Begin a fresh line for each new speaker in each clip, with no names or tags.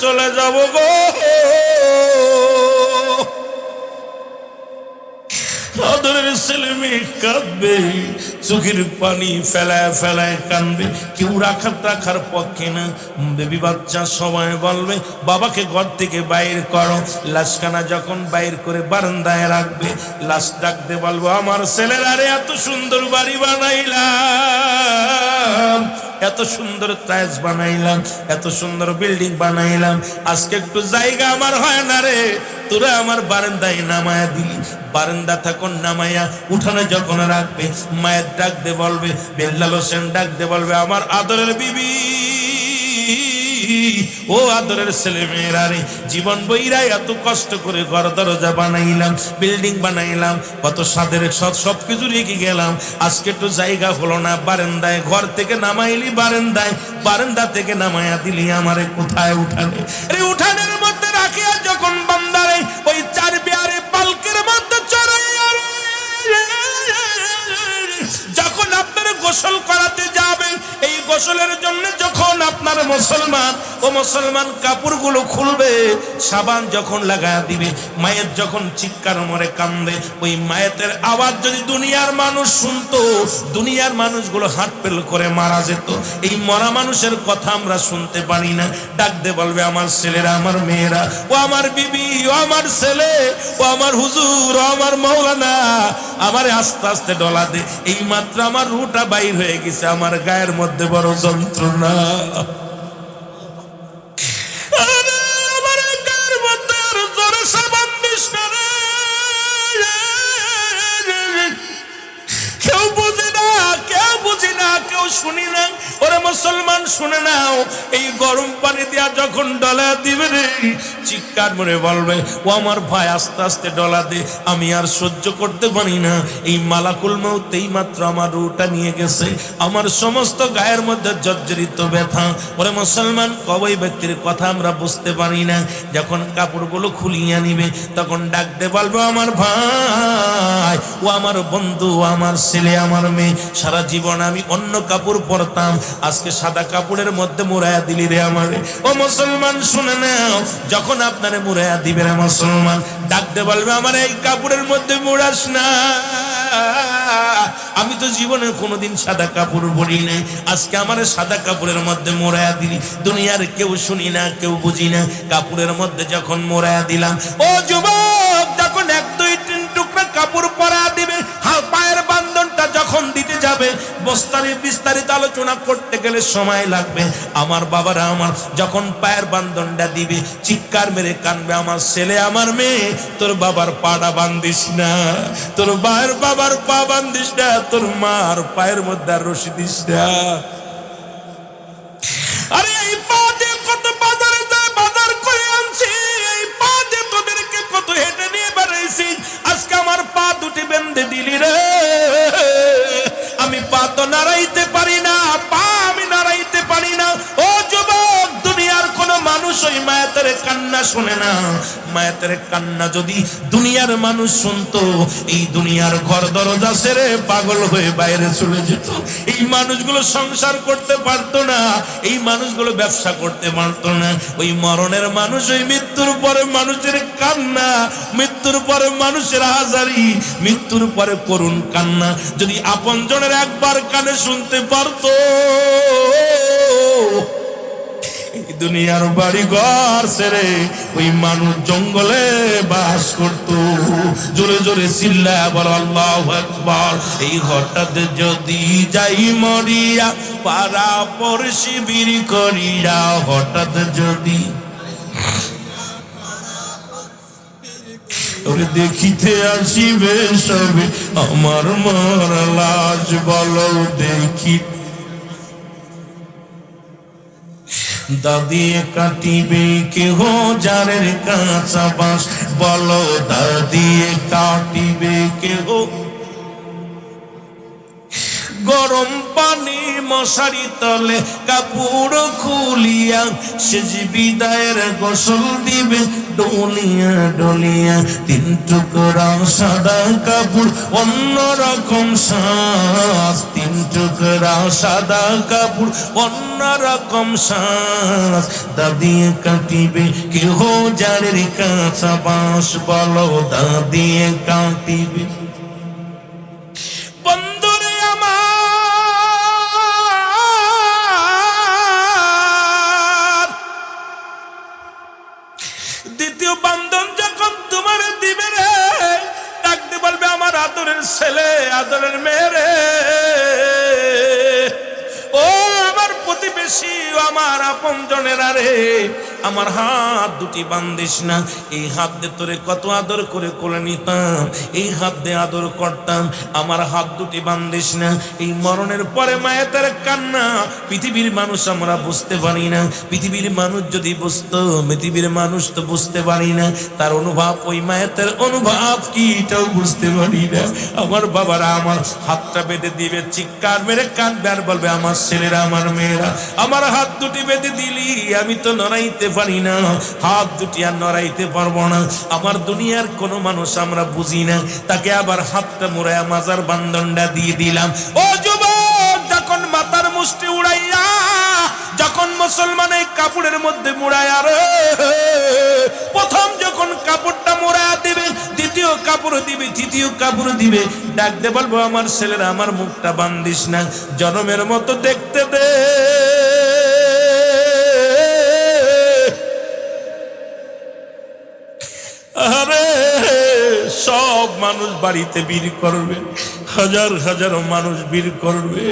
চলে যাব গো। আদরের ছেলে মেয়ে কাঁদবে, চোখের পানি ফেলায় ফেলায় কাঁদবে, কেউ রাখার পক্ষে না। বেবি বাচ্চা সবাই বলবে বাবাকে ঘর থেকে বাইর করো। লাশখানা যখন বাইর করে বারান্দায় রাখবে, লাশ ডাকতে বলবো আমার ছেলেরা রে, এত সুন্দর বাড়ি বানাইলাম, এত সুন্দর টাইলস বানাইলাম, এত সুন্দর বিল্ডিং বানাইলাম, আজকে একটু জায়গা আমার হয় না রে, তোরা আমার বারান্দায় নামায়া দিলি। বারান্দা তখন নামাইয়া উঠানে যখন রাখবে, মায়ের ডাক দে বলবে, বেল্লাল হোসেন ডাক দে বলবে আমার আদরের বিবি, ও আদরের ছেলে মেয়েরা রে, জীবন বইরাই এত কষ্ট করে ঘর দরজা বানাইলাম, বিল্ডিং বানাইলাম, কত সাদের সবকিছু রেখে গেলাম, আজকে একটু জায়গা হলো না, বারান্দায় ঘর থেকে নামাইলি বারান্দায়, বারান্দা থেকে নামাইয়া দিলি আমারে কোথায়? উঠানে। রে উঠানের মধ্যে রাখিয়া যখন বান্দারে ওই চার বিয়ারে পালকের মধ্যে চড়াইয়া যখন আপনার গোসল করাতে যাবেন, এই গোসলের জন্য যখন আপনার মুসলমান কাপড়গুলো খুলবে, সাবান যখন লাগায়া দিবে, মায়ের যখন চিৎকার মরে কান্দে, ওই মায়ের আওয়াজ যদি দুনিয়ার মানুষ শুনতো, দুনিয়ার মানুষগুলো হাত পেল করে মারা যেত। এই মরা মানুষের কথা আমরা শুনতে পারি না। ডাক দে বলবে আমার ছেলেরা, আমার মেয়েরা, ও আমার বিবি, ও আমার ছেলে, ও আমার হুজুর, ও আমার মৌলানা, আমারে আস্তে আস্তে ডলা দে। এই মাত্র আমার রুটা বাইর হয়ে গেছে, আমার গায়ের মধ্যে বড় যন্ত্রণা। আমার গায়ের মধ্যে আর জোরে সাবান দিস না রে। কেউ বুঝে না, কেউ বুঝি না, কেউ শুনি না। ওরে মুসলমান শুনে নাও, এই গরম পানি দিয়া যখন ডলা দিবে রে, চিৎকার মরে বলবে ও আমার ভাই আস্তে আস্তে ডলা দে, আমি আর সহ্য করতে পারি না। এই মালাকুল মউত এই মাত্র আমার রুটা নিয়ে গেছে, আমার সমস্ত গায়ের মধ্যে জর্জরিত ব্যথা। ওরে মুসলমান, কবই ব্যক্তির কথা আমরা বুঝতে পারি না। যখন কাপড়গুলো খুলিয়ে নিবে, তখন ডাকতে বলবো আমার ভাই, ও আমার বন্ধু, আমার ছেলে, আমার মেয়ে, সারা জীবন আমি অন্য কাপড় পরতাম, আজকে সাদা কাপড়ের মধ্যে মুড়াইয়া দিলি রে আমারে। ও মুসলমান শুনে নাও, যখন আপনারে মুড়াইয়া দিবে রে মুসলমান, ডাকতে বলবে আমার এই কাপড়ের মধ্যে মুড়াস না, আমি তো জীবনে কোনোদিন সাদা কাপড় পরি নাই, আজকে আমার সাদা কাপড়ের মধ্যে মোড়াইয়া দিলি। দুনিয়ার কেউ শুনি না, কেউ বুঝি না, কাপড়ের মধ্যে যখন মোড়াইয়া দিলাম, ও যুবক, যখন 1 2 3 টুকরা কাপড় পরা দিবে, পায়ের বান্ধনটা যখন দিতে যাবে, বিস্তারিত আলোচনা করতে গেলে সময় লাগবে। আমার বাবারা আমার যখন পায়ের বান্ধনটা দিবে, চিৎকার মেরে কানবে আমার ছেলে, আমার মেয়ে, তোর বাবার পাটা বান্ধিস না, তোর বাবার পা বান্ধিস না, তোর মার পায়ের মধ্যে আর রশি দিস না। আরে এই পা দিয়ে কত বাজারে যায়, বাজার করে আনছি, এই পা দিয়ে তোদেরকে কত হেঁটে নিয়ে বেড়াইছি, আজকে আমার পা দুটি বেঁধে দিলি রে। আমি পা তো নাড়াইতে পারি না, পা আমি নাড়াইতে পারি না। ও যুবক, দুনিয়ার কোন মানুষ ওই মায়ের কান্না শুনে না। মায়ের কান্না যদি দুনিয়ার মানুষ শুনতো, এই দুনিয়ার ঘর দরজা ছেড়ে পাগল হয়ে বাইরে চলে যেত। এই মানুষগুলো সংসার করতে পারতো না, এই মানুষগুলো ব্যবসা করতে পারতো না। ওই মরণের মানুষ, ওই মৃত্যুর পরে মানুষের কান্না, মৃত্যুর পরে মানুষের হাজারি, মৃত্যুর পরে করুণ কান্না যদি আপনজনের একবার কানে শুনতে পারতো, দুনিয়ার বাড়ি ঘর ছেড়ে ওই মানুষ জঙ্গলে বাস করত। জোরে জোরে চিল্লায়া বল আল্লাহু আকবার। এই ঘরটাতে যদি যাই মরিয়া, পাড়া পড়শি শিবির করিয়া, হঠাৎ যদি ওরে দেখিতে আসিবে সবে আমার মরা লাশ, বলো দেখি দাদিয়ে কাটিবে কেহ জারের কাঁচা বাঁশ, বলো দাদিয়ে কাটিবে কেহ গরম পানি মশারি তলে কাপড় খুলিয়া সেজ বিদায়ের গোসল দিবে ডলিয়া ডলিয়া। তিন টুকরা সাদা কাপড় অন্যরকম সাজ, তিন টুকরা সাদা কাপড় অন্যরকম সাজ। দাদিয়ে কাটিবে কেহ জারের কাঁচা বাঁশ, বলো দাদিয়ে কাটিবে। বন্ধুরে আমার দ্বিতীয় বান্ধন যখন তোমার দিবে রে, ডাকতে বলবে আমার আদরের ছেলে, আদরের মেয়ে রে, ও আমার প্রতিবেশী, আমার আপন জনেরা রে, আমার হাত দুটি বান্ধিস না। এই হাত দিয়ে তোরে কত আদর করে কোলে নিতাম, এই হাত দিয়ে আদর করতাম, আমার হাত দুটি বান্ধিস না। এই মরণের পরে মায়ের কান্না পৃথিবীর মানুষ আমরা বুঝতে পারি না। পৃথিবীর মানুষ যদি বুঝতো, পৃথিবীর মানুষ তো বুঝতে পারি না তার অনুভব, ওই মায়ের অনুভব কি এটাও বুঝতে পারি না। আমার বাবারা আমার হাতটা বেঁধে দিবে, চিৎকার মেরে কাঁদবে আর বলবে আমার ছেলেরা, আমার মেয়েরা, আমার হাত দুটি বেঁধে দিলি, আমি তো নড়াইতে পারি না, হাত দুটি আর নড়াইতে পারবো না। আমার দুনিয়ার কোনো মানুষ আমরা বুঝি না, তাকে আবার হাতটা মুড়াইয়া মাজার বান্ধনটা দিয়ে দিলাম। ও যুবক, যখন মাথার মুষ্টি উড়াইয়া, যখন মুসলমানের কাপড়ের মধ্যে মুড়াইয়া রে, প্রথম যখন কাপড়টা মুড়াইয়া দিবে, দ্বিতীয় কাপড় দিবে, তৃতীয় কাপড় দিবে, ডাকতে বলবো আমার ছেলেরা, আমার মুখটা বান্ধিস না, জনমের মতো দেখতে দে। আরে সব মানুষ বাড়িতে ভিড় করবে, হাজার হাজার মানুষ ভিড় করবে,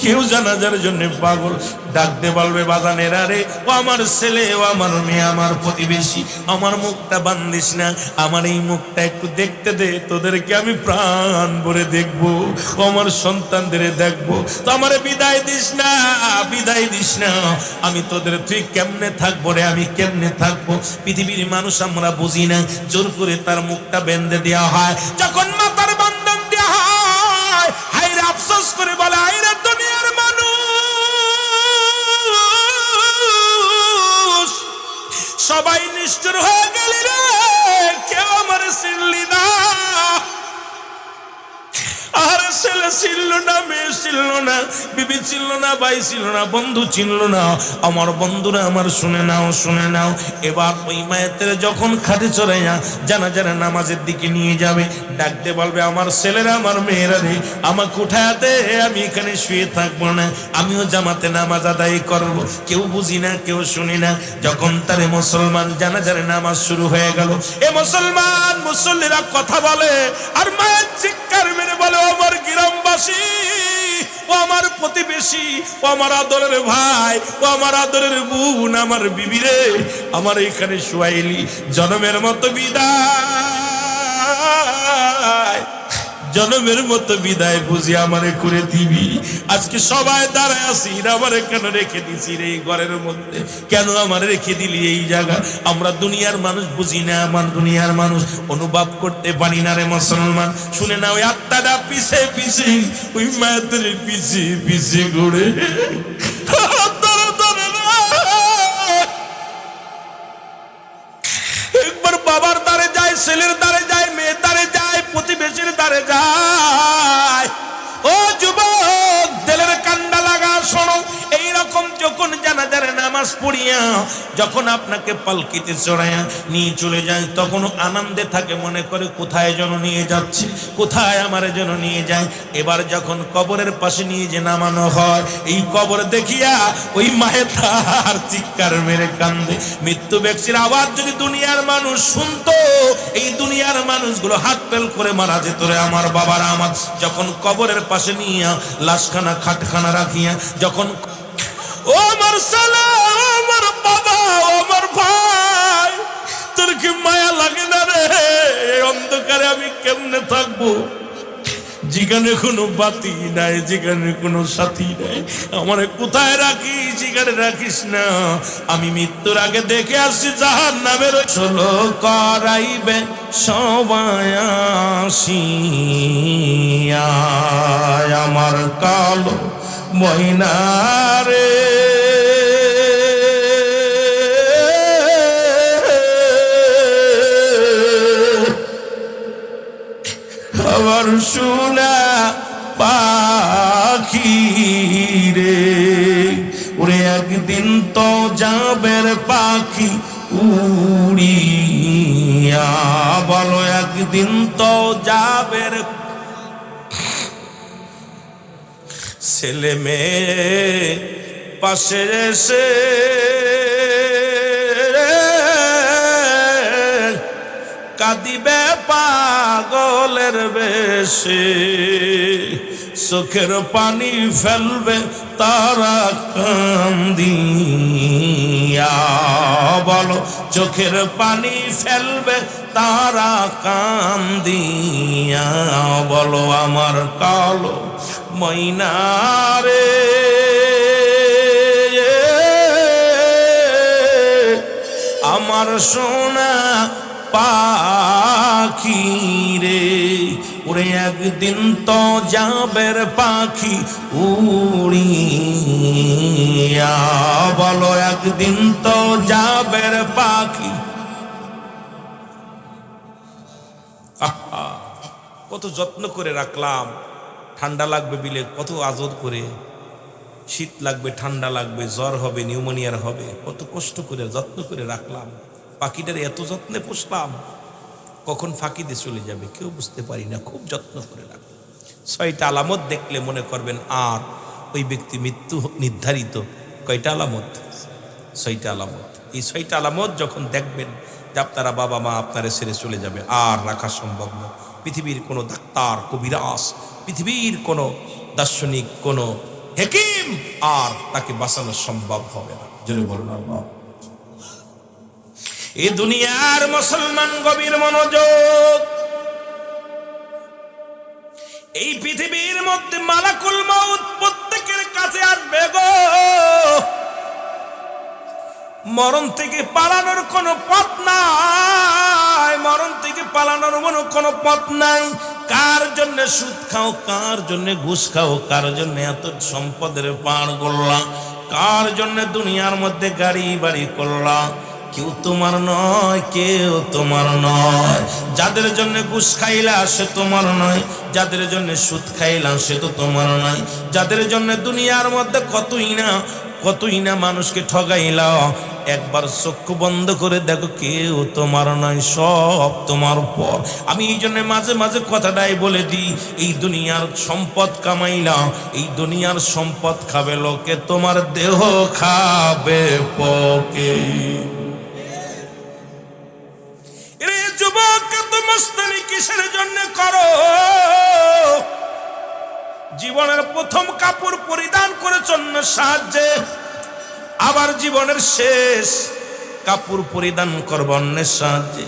কেউ জানাজার জন্য পাগল। ডাকতে বলবে বাজানেরা রে, ও আমার ছেলে, ও আমার মেয়ে, আমার প্রতিবেশী, আমার মুখটা বান্ধিস না, আমার এই মুখটা একটু দেখতে দে, তোদেরকে আমি প্রাণ ভরে দেখবো, ও আমার সন্তানদের দেখবো, তো আমার বিদায় দিস না, বিদায় দিস না, আমি তোদের, তুই কেমনে থাকবো রে, আমি কেমনে থাকবো। পৃথিবীর মানুষ আমরা বুঝি না, জোর করে তার মুখটা বেঁধে দেওয়া হয়। যখন মাথার বান্ধন দেওয়া হয়, হায়রে আফসোস করে বলে, হায়রে দুনিয়ার মানুষ সবাই নিষ্ঠুর হয়ে গেলি রে, কেউ আমার চিনলি না। আর ছেলে ছিল না, মেয়ে ছিল না, বিবি ছিল না, ভাই ছিল না, বন্ধু ছিল না। আমার বন্ধুরা আমার শুনে নাও, শুনে নাও, এবার ওই মায়ের যখন খাটে চড়াইয়া জানাজার নামাজের দিকে নিয়ে যাবে, ডাকতে বলবে আমার ছেলেরা, আমার মেয়েরা রে, আমাকে উঠাতে, আমি এখানে শুয়ে থাকবো না, আমিও জামাতে নামাজ আদায় করবো। কেউ বুঝি না, কেউ শুনি না। যখন তারে মুসলমান জানাজার নামাজ শুরু হয়ে গেল, এ মুসলমান মুসল্লিরা কথা বলে, আর মায়ের চিৎকার মেরে বলে, আমার গ্রামবাসী, ও আমার প্রতিবেশী, ও আমার আদরের ভাই, ও আমার আদরের বোন, আমার বিবি রে, আমার এখানে শুয়াইলি, জনমের মতো বিদায়, জনমের মতো বিদায় বুঝি আমারে করে দিবি। আজকে সবাই দাঁড়ায় আছি, আমারে কেন রেখে দিছি রে এই ঘরের মধ্যে, কেন আমারে রেখে দিলি এই জায়গা? আমরা দুনিয়ার মানুষ বুঝি না, আমার দুনিয়ার মানুষ অনুভব করতে পারি না রে মুসলমান। শুনে না, ওই আত্মাটা পিছে পিছে, ওই মায়ের পিছে পিছে ঘুরে, একবার বাবার দ্বারে যায়, ছেলের দ্বারে যায়, মেয়ের দ্বারে যায়, প্রতিবেশীর দ্বারে যায়। ও যুবক, দিলের কান্ডা লাগা শোনো, এইরকম যখন জানাজার নামাজ পড়িয়া যখন আপনাকে পালকিতে চড়াইয়া নিয়ে চলে যায়, তখন আনন্দে থাকে, মনে করে কোথায় যেন নিয়ে যাচ্ছে, কোথায় আমার যেন নিয়ে যায়। এবার যখন কবরের পাশে নিয়ে যে নামানো হয়, এই কবর দেখিয়া ওই মায়ের তার চিৎকার মেরে কান্দে। মৃত্যু ব্যক্তির আওয়াজ যদি দুনিয়ার মানুষ শুনতো, এই দুনিয়ার মানুষগুলো হাত পেল করে মারা যেত রে আমার বাবারা আমার। যখন কবরের পাশে নিয়ে লাশখানা খাটখানা রাখিয়া, যখন ও আমার সালা, আমার বাবা, আমার ভাই, তোর কি মায়া লাগে না রে? এই অন্ধকারে আমি কেমনে থাকবো? যেখানে কোনো বাতি নাই, যেখানে কোনো সাথী নাই, আমারে কোথায় রাখিস, যেখানে রাখিস না। আমি মৃত্যুর আগে দেখে আসছি জাহান্নামের চলো করাইবে সবাই আসিয়া আমার কালো ময়নারে। আমার সোনা পাখি রে, ওরে একদিন তো যাবের পাখি উড়িয়া, বলো একদিন তো যাবের। ছেলে মেয়ে পাশে এসে কাঁদিবে পাগলের বেশে, চোখের পানি ফেলবে তারা কান্দিয়া, বলো চোখের পানি ফেলবে তারা কান্দিয়া, বলো আমার কালো ময়নারে। আমার সোনা পাখি রে, ওরে একদিন তো যাবের পাখি উড়িয়া, বলো একদিন তো যাবের পাখি। আহা, কত যত্ন করে রাখলাম। ঠান্ডা লাগবে বিলে কত আদর করে, শীত লাগবে, ঠান্ডা লাগবে, জ্বর হবে, নিউমোনিয়ার হবে, কত কষ্ট করে যত্ন করে রাখলাম। পাখিটার এত যত্নে পুষলাম, কখন ফাঁকি দিয়ে চলে যাবে কেউ বুঝতে পারি না, খুব যত্ন করে রাখলাম। 6টা আলামত দেখলে মনে করবেন আর ওই ব্যক্তি মৃত্যু নির্ধারিত। কয়টা আলামত? 6টা আলামত। এই 6টা আলামত যখন দেখবেন যে আপনারা বাবা মা আপনারা ছেড়ে চলে যাবে, আর রাখা সম্ভব না। পৃথিবীর কোনো ডাক্তার, কবিরাজ, পৃথিবীর কোনো দার্শনিক, কোনো হাকিম আর তাকে বাঁচানো সম্ভব হবে না। জোরে বলুন আল্লাহ। এই দুনিয়ার মুসলমান গভীর মনোযোগ। এই পৃথিবীর মধ্যে মালাকুল মউত প্রত্যেকের কাছে আসবে গো। মরণ থেকে পালানোর কোনো পথ নাই, মরণ থেকে পালানোর কোনো পথ নাই। কার জন্য সুদ খাও, কার জন্য ঘুষ খাও, কার জন্য এত সম্পদের পাড় করলা, কার জন্য দুনিয়ার মধ্যে গাড়ি বাড়ি করলা, কেউ তোমার নয়, কেউ তোমার নয়। যাদের জন্য ঘুষ খাইলা সে তোমার নয়, যাদের জন্য সুদ খাইলা সে তো তোমার নয়, যাদের জন্য দুনিয়ার মধ্যে কতই না মানুষকে ঠগাইলা, একবার চক্ষু বন্ধ করে দেখো কেউ তোমার নয়, সব তোমার পর। আমি এই জন্য মাঝে মাঝে কথাটাই বলে দিই, এই দুনিয়ার সম্পদ কামাইলা, এই দুনিয়ার সম্পদ খাবে লোকে, তোমার দেহ খাবে পকে। যুবক এত মস্তানি কিসের জন্য করো? জীবনের প্রথম কাপড় পরিধান করেছ অন্যের সাহায্যে, আবার জীবনের শেষ কাপড় পরিধান করব অন্যের সাহায্যে।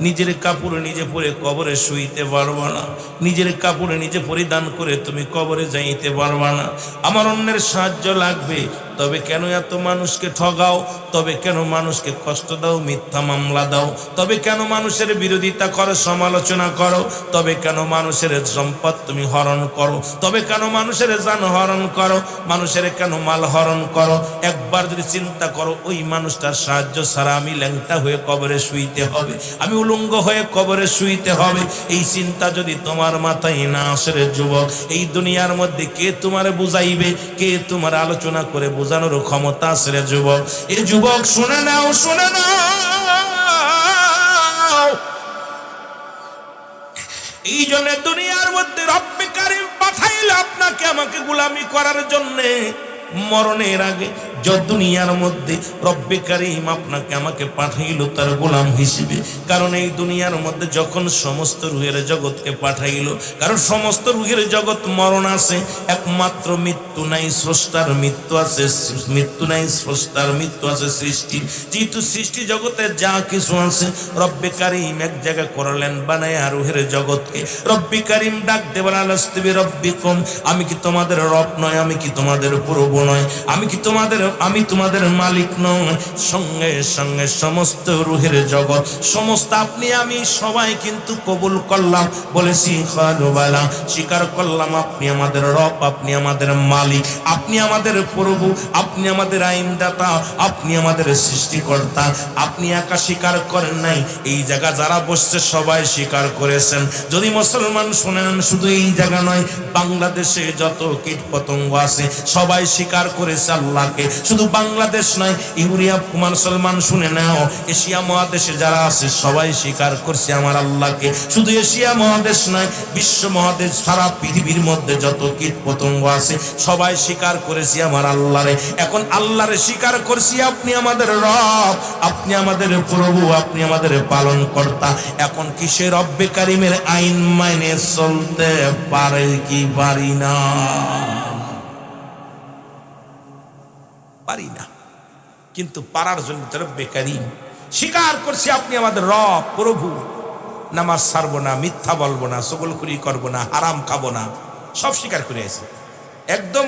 নিজের কাপড় নিজে পরে কবরে শুইতে পারবা না, নিজের কাপড় নিজে পরিধান করে তুমি কবরে যাইতে পারবা না। আমার অন্যের সাহায্য লাগবে, তবে কেন এত মানুষকে ঠগাও? তবে কেন মানুষকে কষ্ট দাও, মিথ্যা মামলা দাও? তবে কেন মানুষের বিরোধিতা করো, সমালোচনা করো? তবে কেন মানুষের সম্পদ তুমি হরণ করো? তবে কেন মানুষের জান হরণ করো? মানুষের কেন মাল হরণ করো? একবার যদি চিন্তা করো, ওই মানুষটার সাহায্য ছাড়া আমি ল্যাংটা হয়ে কবরে শুইতে হবে, আমি উলঙ্গ হয়ে কবরে শুইতে হবে। এই চিন্তা যদি তোমার মাথায় না আসে রে যুবক, এই দুনিয়ার মধ্যে কে তোমার বুঝাইবে, কে তোমার আলোচনা করে বোঝানোর ক্ষমতা আছে রে যুবক? এ যুবক শুনে নাও, শুনে নাও। এই জন্য দুনিয়ার মধ্যে রব্বে কারীম পাঠাইল আপনাকে আমাকে গোলামি করার জন্য। মরণের আগে যে দুনিয়ার মধ্যে রব্বে কারীম আপনাকে আমাকে পাঠাইলো তার গোলাম হিসেবে। কারণ এই দুনিয়ার মধ্যে যখন সমস্ত রুহের জগৎকে পাঠাইলো, কারণ সমস্ত রুহের জগৎ মরণ আছে, একমাত্র মৃত্যু নাই, স্রষ্টার মৃত্যু আছে, মৃত্যু নাই স্রষ্টার মৃত্যু আছে সৃষ্টি। যেহেতু সৃষ্টি জগতে যা কিছু আছে রব্বে কারীম এক জায়গা করলেন বানায়া রুহের জগৎকে। রব্বে কারীম ডাক দেবেন আলাস্তু বিরাব্বিকুম, আমি কি তোমাদের রব নয়? আমি কি তোমাদের প্রভু নয়? আমি কি আমি তোমাদের মালিক নয়? সঙ্গে সঙ্গে সমস্ত রুহের জগৎ, সমস্ত আপনি আমি সবাই কিন্তু কবুল করলাম, বলেছি ক্বালু বালা, স্বীকার করলাম আপনি আমাদের রব, আপনি আমাদের মালিক, আপনি আমাদের প্রভু, আপনি আমাদের আইনদাতা, আপনি আমাদের সৃষ্টিকর্তা। আপনি একা স্বীকার করেন নাই, এই জায়গা যারা বসছে সবাই স্বীকার করেছেন। যদি মুসলমান শুনেন, শুধু এই জায়গা নয়, বাংলাদেশে যত কীট পতঙ্গ আছে সবাই স্বীকার করেছে আল্লাহকে। শুধু বাংলাদেশ নয়, ইউরিয়া মুসলমান শুনে নাও, এশিয়া মহাদেশে যারা আছে সবাই স্বীকার করছে আমার আল্লাহকে। শুধু এশিয়া মহাদেশ নয়, বিশ্ব মহাদেশ, সারা পৃথিবীর মধ্যে যত কীট পতঙ্গ আছে সবাই স্বীকার করেছি আমার আল্লাহরে। এখন আল্লাহরে স্বীকার করছি, আপনি আমাদের রব, আপনি আমাদের প্রভু, আপনি আমাদের পালন কর্তা। এখন কি সে রব্বে কারীমের আইন মাইনে চলতে পারে কি পারি না? পারি না। কিন্তু পারার জন্য রব্বে কারীম স্বীকার করছি আপনি আমাদের রব, প্রভু। নামাজ ছাড়বো না, মিথ্যা বলবো না, চগলখুরি করবো না, হারাম খাবো না, সব স্বীকার করে আছে। একদম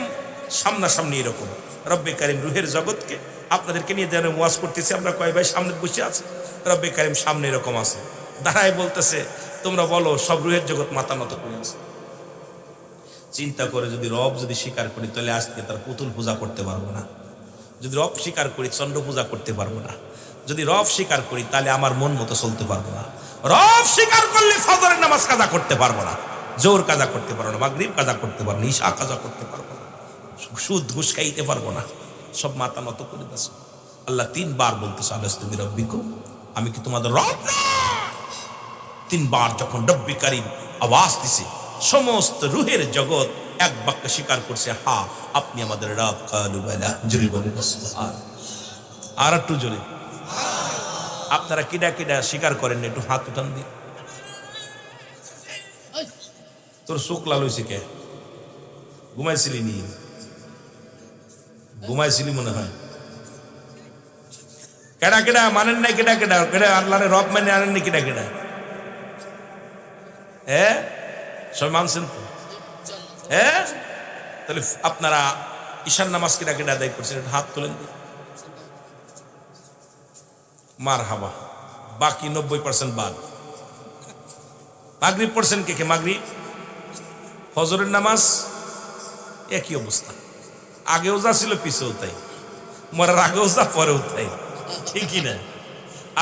সামনাসামনি এরকম রব্বে কারীম রুহের জগৎকে আপনাদেরকে নিয়ে যেন ওয়াজ করতেছি, আমরা কয় ভাই সামনে বসে আছে, রব্বে কারীম সামনে এরকম আছে, দাঁড়ায় বলতেছে তোমরা বলো, সব রুহের জগৎ মাথা নত করে আছে। চিন্তা করে, যদি রব যদি স্বীকার করি তাহলে আজকে তার পুতুল পূজা করতে পারবো না। যদি রব স্বীকার করি চন্দ্র পূজা করতে পারবো না। যদি রব স্বীকার করি তাহলে আমার মন মতো চলতে পারবো না। রব স্বীকার করলে ফজরের নামাজ কাজা করতে পারবো না, জোর কাজা করতে পারবো না, মাগরিব কাজা করতে পারবো না, ঈশা কাজা করতে পারবো না, সুদ ঘুষ খাইতে পারবো না, সব মাথা নত করে দিয়েছে। আল্লাহ 3 বার বলতেছে আলাস্তু বিরাব্বিকুম, আমি কি তোমাদের রব না? 3 বার যখন রব্বে কারীম আওয়াজ দিছে, সমস্ত রুহের জগৎ এক বাক্যে স্বীকার করছে, হ্যাঁ আপনি আমাদের রব। ক্বালু বালা, জোরে বলেন সুবহান। আর একটু জোরে। আপনারা কিডা কিডা স্বীকার করেন না, একটু হাত উঠান দিন। তোর চোখ লাল হয়েছে কে? ঘুমাইছিলি নি? ঘুমাইছিলি মনে হয়। কেডা কেডা মানেন নাই? কেডা কেডা কেডা আল্লাহরে রব মানে আনেন নি? কেডা কেডা? হ্যাঁ, সব মানছেন তো? হ্যাঁ, তাহলে আপনারা ঈশান নামাজ কেডা কেডা আদায় করছেন? হাত তোলেন। মারহাবা। বাকি 90% বাদ। মাগরিব পড়ছেন কে কে? মাগরিব, ফজরের নামাজ একই অবস্থা, আগেও যা ছিল পিছেও তাই, মরার আগেও যা পরেও তাই, ঠিকই না?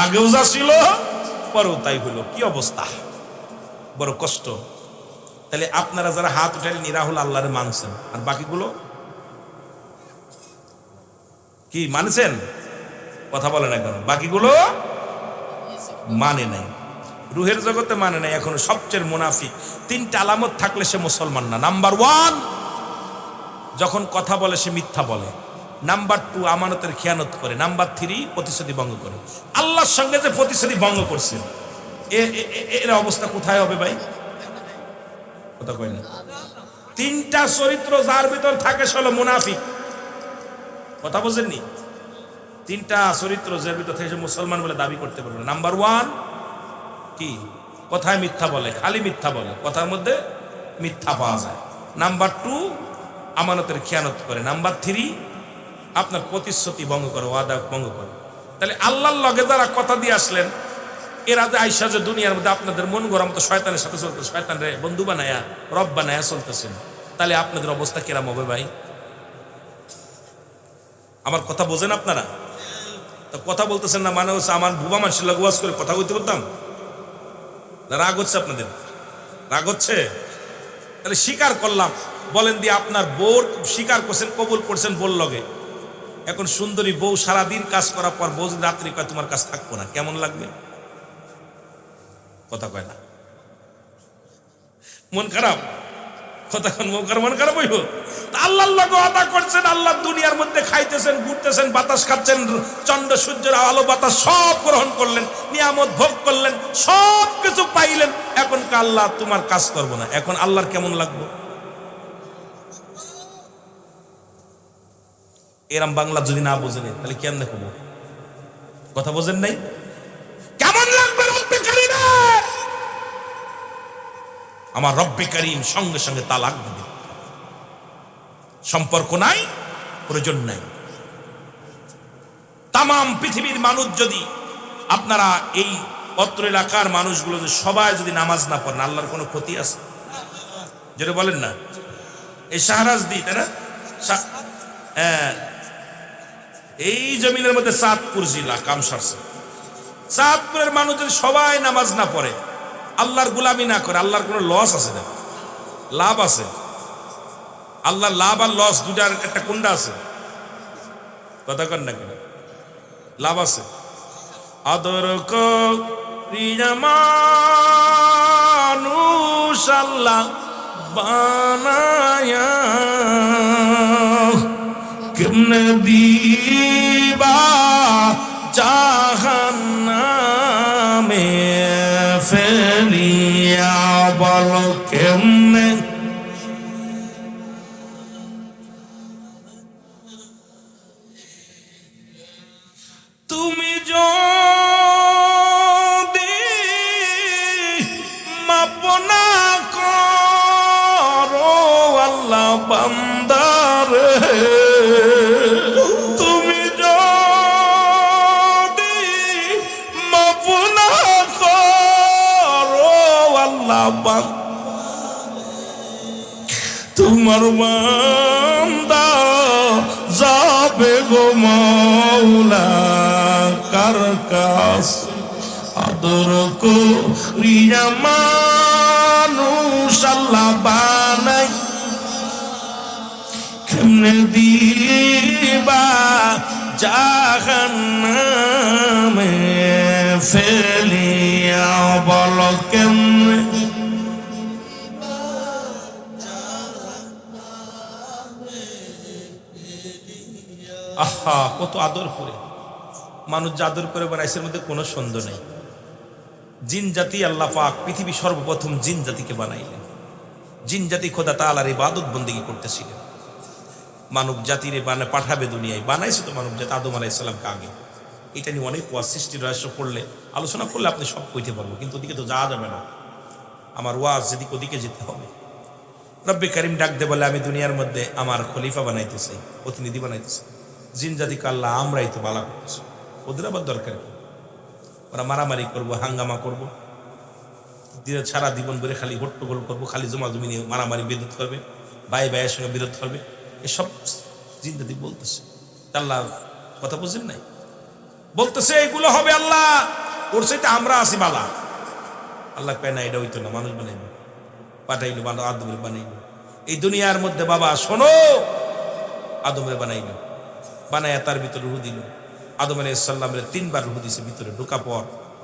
আগেও যা ছিল পরেও তাই হলো। কি অবস্থা, বড় কষ্ট। তাহলে আপনারা যারা হাত উঠাইলেন এরা হলো আল্লাহরে মানছেন, আর বাকিগুলো কি মানছেন? কথা বলে না কেন? বাকিগুলো মানে নাই, রুহের জগতে মানে নাই। এখন সবচেয়ে মুনাফিক 3টা আলামত থাকলে সে মুসলমান না। নাম্বার 1, যখন কথা বলে সে মিথ্যা বলে। নাম্বার 2, আমানতের খেয়ানত করে। নাম্বার 3, প্রতিশ্রুতি ভঙ্গ করে। আল্লাহর সঙ্গে যে প্রতিশ্রুতি ভঙ্গ করছে, এর অবস্থা কোথায় হবে ভাই? কথা কয় না। 3টা চরিত্র যার ভিতর থাকে সে হলো মুনাফিক। কথা বুঝেননি? 3টা চরিত্র যার ভিতর থেকে সে মুসলমান বলে দাবি করতে পারবে না। নাম্বার 1 কি? কথায় মিথ্যা বলে, খালি মিথ্যা বলে, কথার মধ্যে মিথ্যা পাওয়া যায়। নাম্বার 2, আমানতের খেয়ানত করে। নাম্বার 3, আপনার প্রতিশ্রুতি ভঙ্গ করে, ওয়াদা ভঙ্গ করে। তাহলে আল্লাহর লগে যারা কথা দিয়ে আসলেন, এরা যে আইসা যে দুনিয়ার মধ্যে আপনাদের মন গরম তো শয়তানের সাথে চলতে, শয়তানরে বন্ধু বানায়া রব বানায়া চলতেছেন, তাহলে আপনাদের অবস্থা কিরম হবে ভাই? আমার কথা বোঝেন আপনারা? তো কথা বলতেছেন না মানে হচ্ছে আমার বুবা মানুষের লোক ওয়াজ করে কথা বলতে বলতাম, রাগ হচ্ছে আপনাদের? রাগ হচ্ছে? তাহলে স্বীকার করলাম, বলেন দিয়ে আপনার বউ স্বীকার করছেন, কবুল করছেন বল লগে। এখন সুন্দরী বউ সারাদিন কাজ করার পর বউ যদি রাত্রি কয় তোমার কাজ থাকবো না, কেমন লাগবে? কথা কয় না, মন খারাপ। কথা মন খারাপ হইব। আল্লাহর লগে ওয়াদা করছেন, আল্লাহ দুনিয়ার মধ্যে খাইতেছেন, ঘুরতেছেন, বাতাস খাচ্ছেন, চন্দ্র সূর্যের আলো বাতাস সব গ্রহণ করলেন, নিয়ামত ভোগ করলেন, সব কিছু পাইলেন। এখন আল্লাহ তোমার কাজ করবো না, এখন আল্লাহর কেমন লাগবে? এরম বাংলা যদি না বোঝেন তাহলে কেমনে করবো? কথা বোঝেন নাই? কেমন লাগবে রব্বে কারীম? আমার রব্বে কারীম সঙ্গে সঙ্গে তালাক দিবে। সম্পর্ক নাই, প্রয়োজন নাই। তাম পৃথিবীর মানুষ যদি, আপনারা এই অত্র এলাকার মানুষগুলো সবাই যদি নামাজ না পড়েন, আল্লাহর কোনো ক্ষতি আছে? যেটা বলেন না, এই শাহরাজ দি, তাই না? এই জমিনের মধ্যে চাঁদপুর জেলা কামসারছে, চাঁদপুরের মানুষ যদি সবাই নামাজ না পড়ে, আল্লাহর গোলামি না করে, আল্লাহর কোনো লস আছে না? লাভ আছে? আল্লাহর লাভ আর লস দুটার একটা কোনটা আছে? কথা কন না কেন? লাভ আছে। আদর মানুষ আল্লাহ বানায়া কেমনে দিবা জাহান্নামে ফেলিয়া, বলো কেমনে? তুমি যদি মাপ না করো আল্লাহ বান্দারে, তুমি যদি মাপ না করো আল্লাহ তোমার বান্দা যাবে গো মাওলা কার কাছে। আদর করিয়া মানুষ আল্লাহ বানাই, কেমনে দিবা জাহান্নামে ফেলিয়া, বলো কেমনে? আহা, কত আদর করে মানুষ যে আদর করে বানাইছে, এর মধ্যে কোনো সন্দেহ নেই। জিন জাতি আল্লাহ পাক পৃথিবী সর্বপ্রথম জিন জাতিকে বানাইলেন। জিন জাতি খোদা তাআলার ইবাদত বন্দেগী করতেছিলেন। মানব জাতিরে পাঠাবে দুনিয়ায়, বানাইছে তো মানব জাতি আদম আলাইহিস সালামকে আগে। এটা নিয়ে অনেক ওয়াজ সৃষ্টির রহস্য পড়লে, আলোচনা করলে আপনি সব কইতে পারবো, কিন্তু ওদিকে তো যাওয়া যাবে না। আমার ওয়াজ যেদিক ওদিকে যেতে হবে। রব্বে কারীম ডাক দে বলে, আমি দুনিয়ার মধ্যে আমার খলিফা বানাইতে চাই, প্রতিনিধি বানাইতে চাই। জিন জাতিকে আল্লাহ আমরাই তো বালা করতেছি, ওদের আবার দরকার কি? ওরা মারামারি করবো, হাঙ্গামা করবো, সারা জীবন ধরে খালি হট্টগোল করবো, খালি জমা জমি নিয়ে মারামারি বিরোধ করবে, ভাই ভাইয়ের সঙ্গে বিরোধ করবে, এসব জিন জাতি বলতেছে। আল্লাহ কথা বুঝেন নাই? বলতেছে এগুলো হবে আল্লাহ ওর সাথে আমরা আসি বালা। আল্লাহ কয় না, এটা হইতো না, মানুষ বানাইলো, পাঠাইলো, আদমের বানাইলো। এই দুনিয়ার মধ্যে বাবা শোনো, আদমের বানাইলো, বানায় তার ভিতরে রুহ দিল। আদম আলাইহিস সালামের 3 বার রুহ দিছে ভিতরে, ঢোকা পর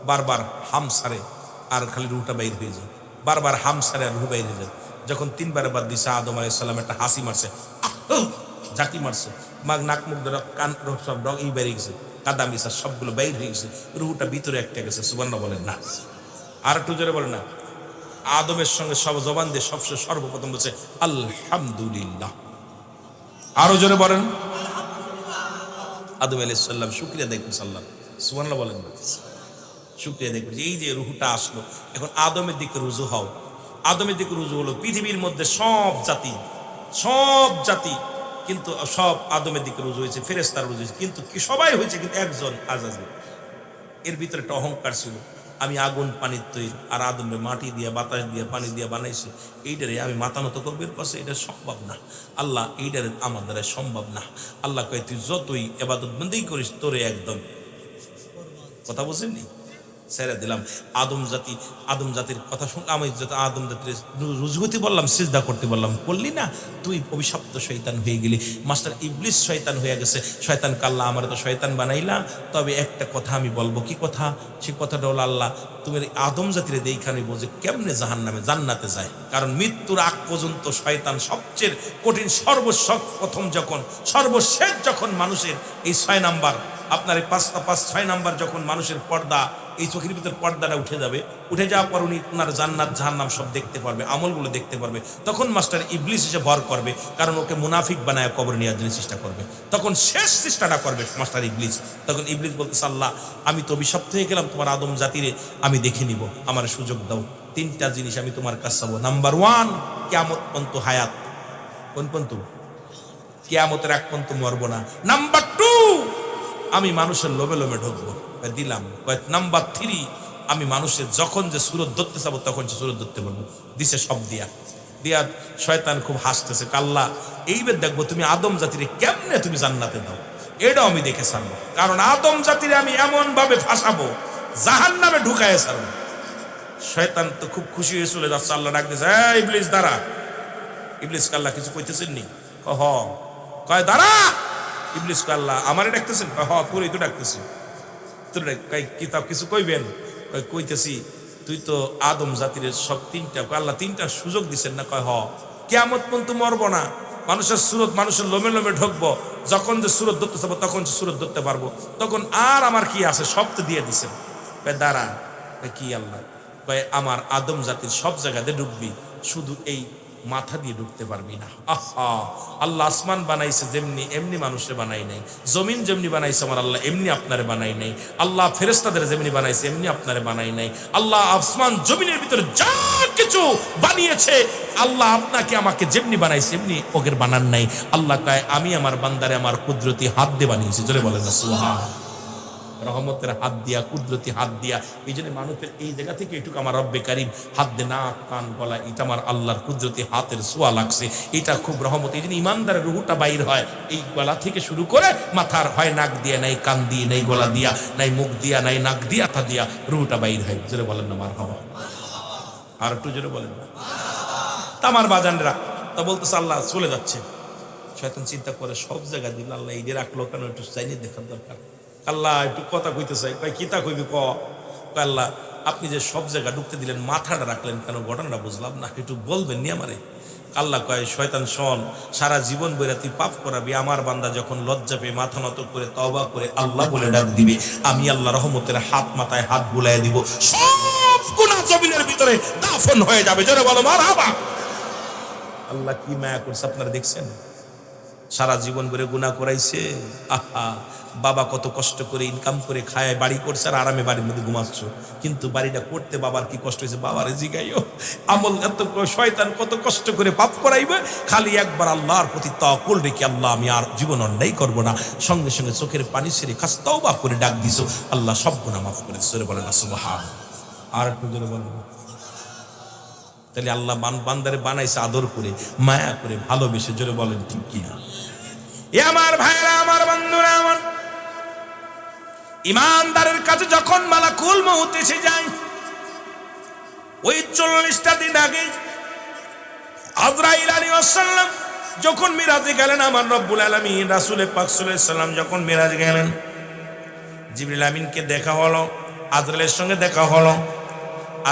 বারবার হাম সারে আর খালি রুহটা বাইর হয়ে যায়, বারবার হাম সারে আর রুহ বাইর হয়ে যায়। যখন 3 বার বাদ দিছে, আদম আলাইহিস সালাম একটা হাসি মারছে, ঝাঁকি মারছে, মাগ নাক মুখ ধরে কান সব ডগ এই বাইরে গেছে, কাদা মিশা সবগুলো বাইর হয়ে গেছে, রুহটা ভিতরে একটা গেছে। সুবহানাল্লাহ বলেন না? আর একটু জোরে বলেন না? আদমের সঙ্গে সব জবান দিয়ে সবচেয়ে সর্বপ্রথম বলছে আলহামদুলিল্লাহ। আরো জোরে বলেন। আদম আলাইহিস সালাম শুকরিয়া আদায় করছে আল্লাহ। সুবহানাল্লাহ বলেন না? শুকরিয়া আদায় করছে। এই যে রুহটা আসলো, এখন আদমের দিকে রুজু হও। আদমের দিকে রুজু হলো। পৃথিবীর মধ্যে সব জাতি কিন্তু সব আদমের দিকে রুজু হয়েছে, ফেরেশতার রুজু হয়েছে, কিন্তু কি সবাই হয়েছে, কিন্তু একজন আজাজিল। এর ভিতরে একটা অহংকার ছিল, আমি আগুন পানির তৈরি, আর আদমে মাটি দিয়ে বাতাস দিয়ে পানি দিয়ে বানাইছে, এইটারে আমি মাতানত করবে পাশে, এটা সম্ভব না আল্লাহ, এইটারে আমার দ্বারা সম্ভব না। আল্লাহ কয় তুই যতই ইবাদত বন্দেগী করিস তোরে একদম, কথা বুঝেননি, ছেড়ে দিলাম। আদম জাতির কথা শুনলাম, আমি আদম জাতির রুজুগতি বললাম, সিজদা করতে বললাম, করলি না, তুই অভিশপ্ত শয়তান হয়ে গেলি। মাস্টার ইবলিস শয়তান হয়ে গেছে। শয়তান কাল্লা, আমার তো শয়তান বানাইলা, তবে একটা কথা আমি বলবো। কি কথা? সে কথাটা হলো, আল্লাহ তুমি আদম জাতির এইখানে বোঝে কেমনে জাহান্নামে জান্নাতে যায়। কারণ মৃত্যুর আগ পর্যন্ত শয়তান সবচেয়ে কঠিন, সর্বশেষ যখন মানুষের এই 6 নাম্বার, আপনার এই 6 নাম্বার যখন মানুষের পর্দা, এই চোখের ভিতর পর্দাটা উঠে যাওয়ার পর উনি ওনার জান্নাত জাহান্নাম সব দেখতে পারবে, আমলগুলো দেখতে পারবে। তখন মাস্টার ইবলিস এসে ভর করবে, কারণ ওকে মুনাফিক বানায় কবর নেওয়ার জন্য চেষ্টা করবে। তখন শেষ চেষ্টাটা করবে মাস্টার ইবলিস। তখন ইবলিস বলতেছে, আল্লাহ আমি তো অভিশপ্ত হয়ে গেলাম, তোমার আদম জাতিরে আমি দেখে নিব, আমার সুযোগ দাও। 3টা জিনিস আমি তোমার কাছে চাবো। নাম্বার 1, কিয়ামত পর্যন্ত হায়াত। কোন পর্যন্ত? কিয়ামতের এক পর্যন্ত মরবো না। নাম্বার 2, আমি মানুষের লোভে ঢুকবো, দিলাম। নাম্বার 3, আমি মানুষের যখন যে সুরত ধরতে চাবো তখন সে সুরত ধরতে পারবো। দিছে সব দিয়া শয়তান খুব হাসতেছে, কাল্লা এইবার দেখবো তুমি আদম জাতিরে কেমনে তুমি জান্নাতে দাও, এটাও আমি দেখে ছাড়বো। কারণ আদম জাতিরে আমি এমন ভাবে ফাঁসাবো, জাহান্নামে ঢুকায় ছাড়বো। শয়তান তো খুব খুশি হয়ে চলে যাচ্ছে। আল্লাহ ডাকতেছে, ইবলিস দাঁড়া। ইবলিস আল্লাহ কিছু কইতেছেন নি? কয় দাঁড়া। ইবলিস আল্লাহ আমারে ডাকতেছেন? পুরো তো ডাকতেছি। তোর কিতাব কিছু কইবেন? কইতেছি, তুই তো আদম জাতির সব 3টা, আল্লাহ 3টা সুযোগ দিচ্ছেন না? কিয়ামত পর্যন্ত মরবো না, মানুষের সুরত, মানুষের লোমে ঢুকবো, যখন যে সুরত ধরতে চাবো তখন যে সুরত ধরতে পারবো, তখন আর আমার কি আছে, সব তো দিয়ে দিচ্ছেন। দাঁড়া। কি আল্লাহ? আমার আদম জাতির সব জায়গাতে ঢুকবি, শুধু এই মাথা দিয়ে ঢুকতে পারবি না। আল্লাহ আসমান বানাইছে যেমনি, এমনি মানুষের বানাই নাই। জমিন যেমনি বানাইছে আমার আল্লাহ, এমনি আপনারে বানাই নাই। আল্লাহ ফেরেশতাদের যেমনি বানাইছে এমনি আপনারে বানাই নাই। আল্লাহ আসমান জমিনের ভিতরে যা কিছু বানিয়েছে, আল্লাহ আপনাকে আমাকে যেমনি বানাইছে এমনি ওকে বানান নাই। আল্লাহ কয়, আমি আমার বান্দারে আমার কুদরতি হাত দিয়ে বানিয়েছি। জোরে বলেন না সুবহানাল্লাহ। রহমতের হাত দিয়া, কুদরতি হাত দিয়া। এই জন্য মানুষের এই জায়গা থেকে এটুকু আমার রব্বে কারিম হাত দে, নাক কান গলা, এটা আমার আল্লাহর কুদরতি হাতের ছোঁয়া লাগছে, এটা খুব রহমত। এই জন্য ইমানদারের রুহুটা বাইর হয় এই গলা থেকে শুরু করে মাথার, হয় নাক দিয়ে, নাই কান দিয়ে, নাই গলা দিয়া, নাই মুখ দিয়া, নাই নাক দিয়া, তা দিয়া রুহুটা বাইর হয়। জোরে বলেন না মারহাবা। আর একটু জোরে বলেন না। আমার বাজানরা তা বলতেছে, আল্লাহ চলে যাচ্ছে। শয়তান চিন্তা করে, সব জায়গা দিল, আল্লাহ এই যে রাখলো কেন, একটু চাইনি দেখার দরকার। আল্লাহ একটু কথা কইতে চাই। কিতা কইবি? আল্লাহ আপনি যে সব জায়গা ঢুকতে দিলেন, মাথাটা রাখলেন কেন, ঘটনাটা বুঝলাম না, একটু বলবেন নি আমারে? আল্লাহ কয়, শয়তান শোন, সারা জীবন বইরা তুই পাপ করাবি, আমার বান্দা যখন লজ্জা পেয়ে মাথা নত করে তওবা করে আল্লাহ বলে ডাক দিবে, আমি আল্লাহ রহমতের হাত মাথায় হাত বুলাইয়া দিব, সব গুনাহ জমিনের ভিতরে দাফন হয়ে যাবে। জোরে বলো মারহাবা। আল্লাহ কি মায়া করছে আপনারা দেখছেন? সারা জীবন ধরে গুনাহ করাইছে। বাবা কত কষ্ট করে ইনকাম করে খায়, বাড়ি করছে, আর আরামে বাড়ির মধ্যে ঘুমাচ্ছ। কিন্তু বাড়িটা করতে বাবার কি কষ্ট হয়েছে, বাবারে জিগাইও। আমল এত, শয়তান কত কষ্ট করে পাপ করাইবে, খালি একবার আল্লাহর প্রতি তাওয়াক্কুল রেখে, আল্লাহ আমি আর জীবন অন্যায় করবো না, সঙ্গে সঙ্গে চোখের পানি ছেড়ে খাস তওবা করে ডাক দিছো, আল্লাহ সব গুনাহ মাফ করে দিছে। বলে না সুবহানাল্লাহ। আর একটু জোরে বলেন। তাহলে আল্লাহ বান্দারে বানাইছে আদর করে, মায়া করে, ভালোবেসে। জোরে বলেন ঠিক কিনা? এ আমার ভাইরা, আমার বন্ধুরা, আমার ইমানদারের কাছে যখন মালাকুল মউত এসে যায়, ওই 40টা দিন আগে আজরাইল আলাইহিস সালাম যখন মিরাজে গেলেন, আমার রব্বুল আলামিন রাসূল পাক সাল্লাল্লাহু আলাইহি সাল্লাম যখন মিরাজে গেলেন, জিবরিল আমিনকে দেখা হলো, আজরাইলের সঙ্গে দেখা হলো।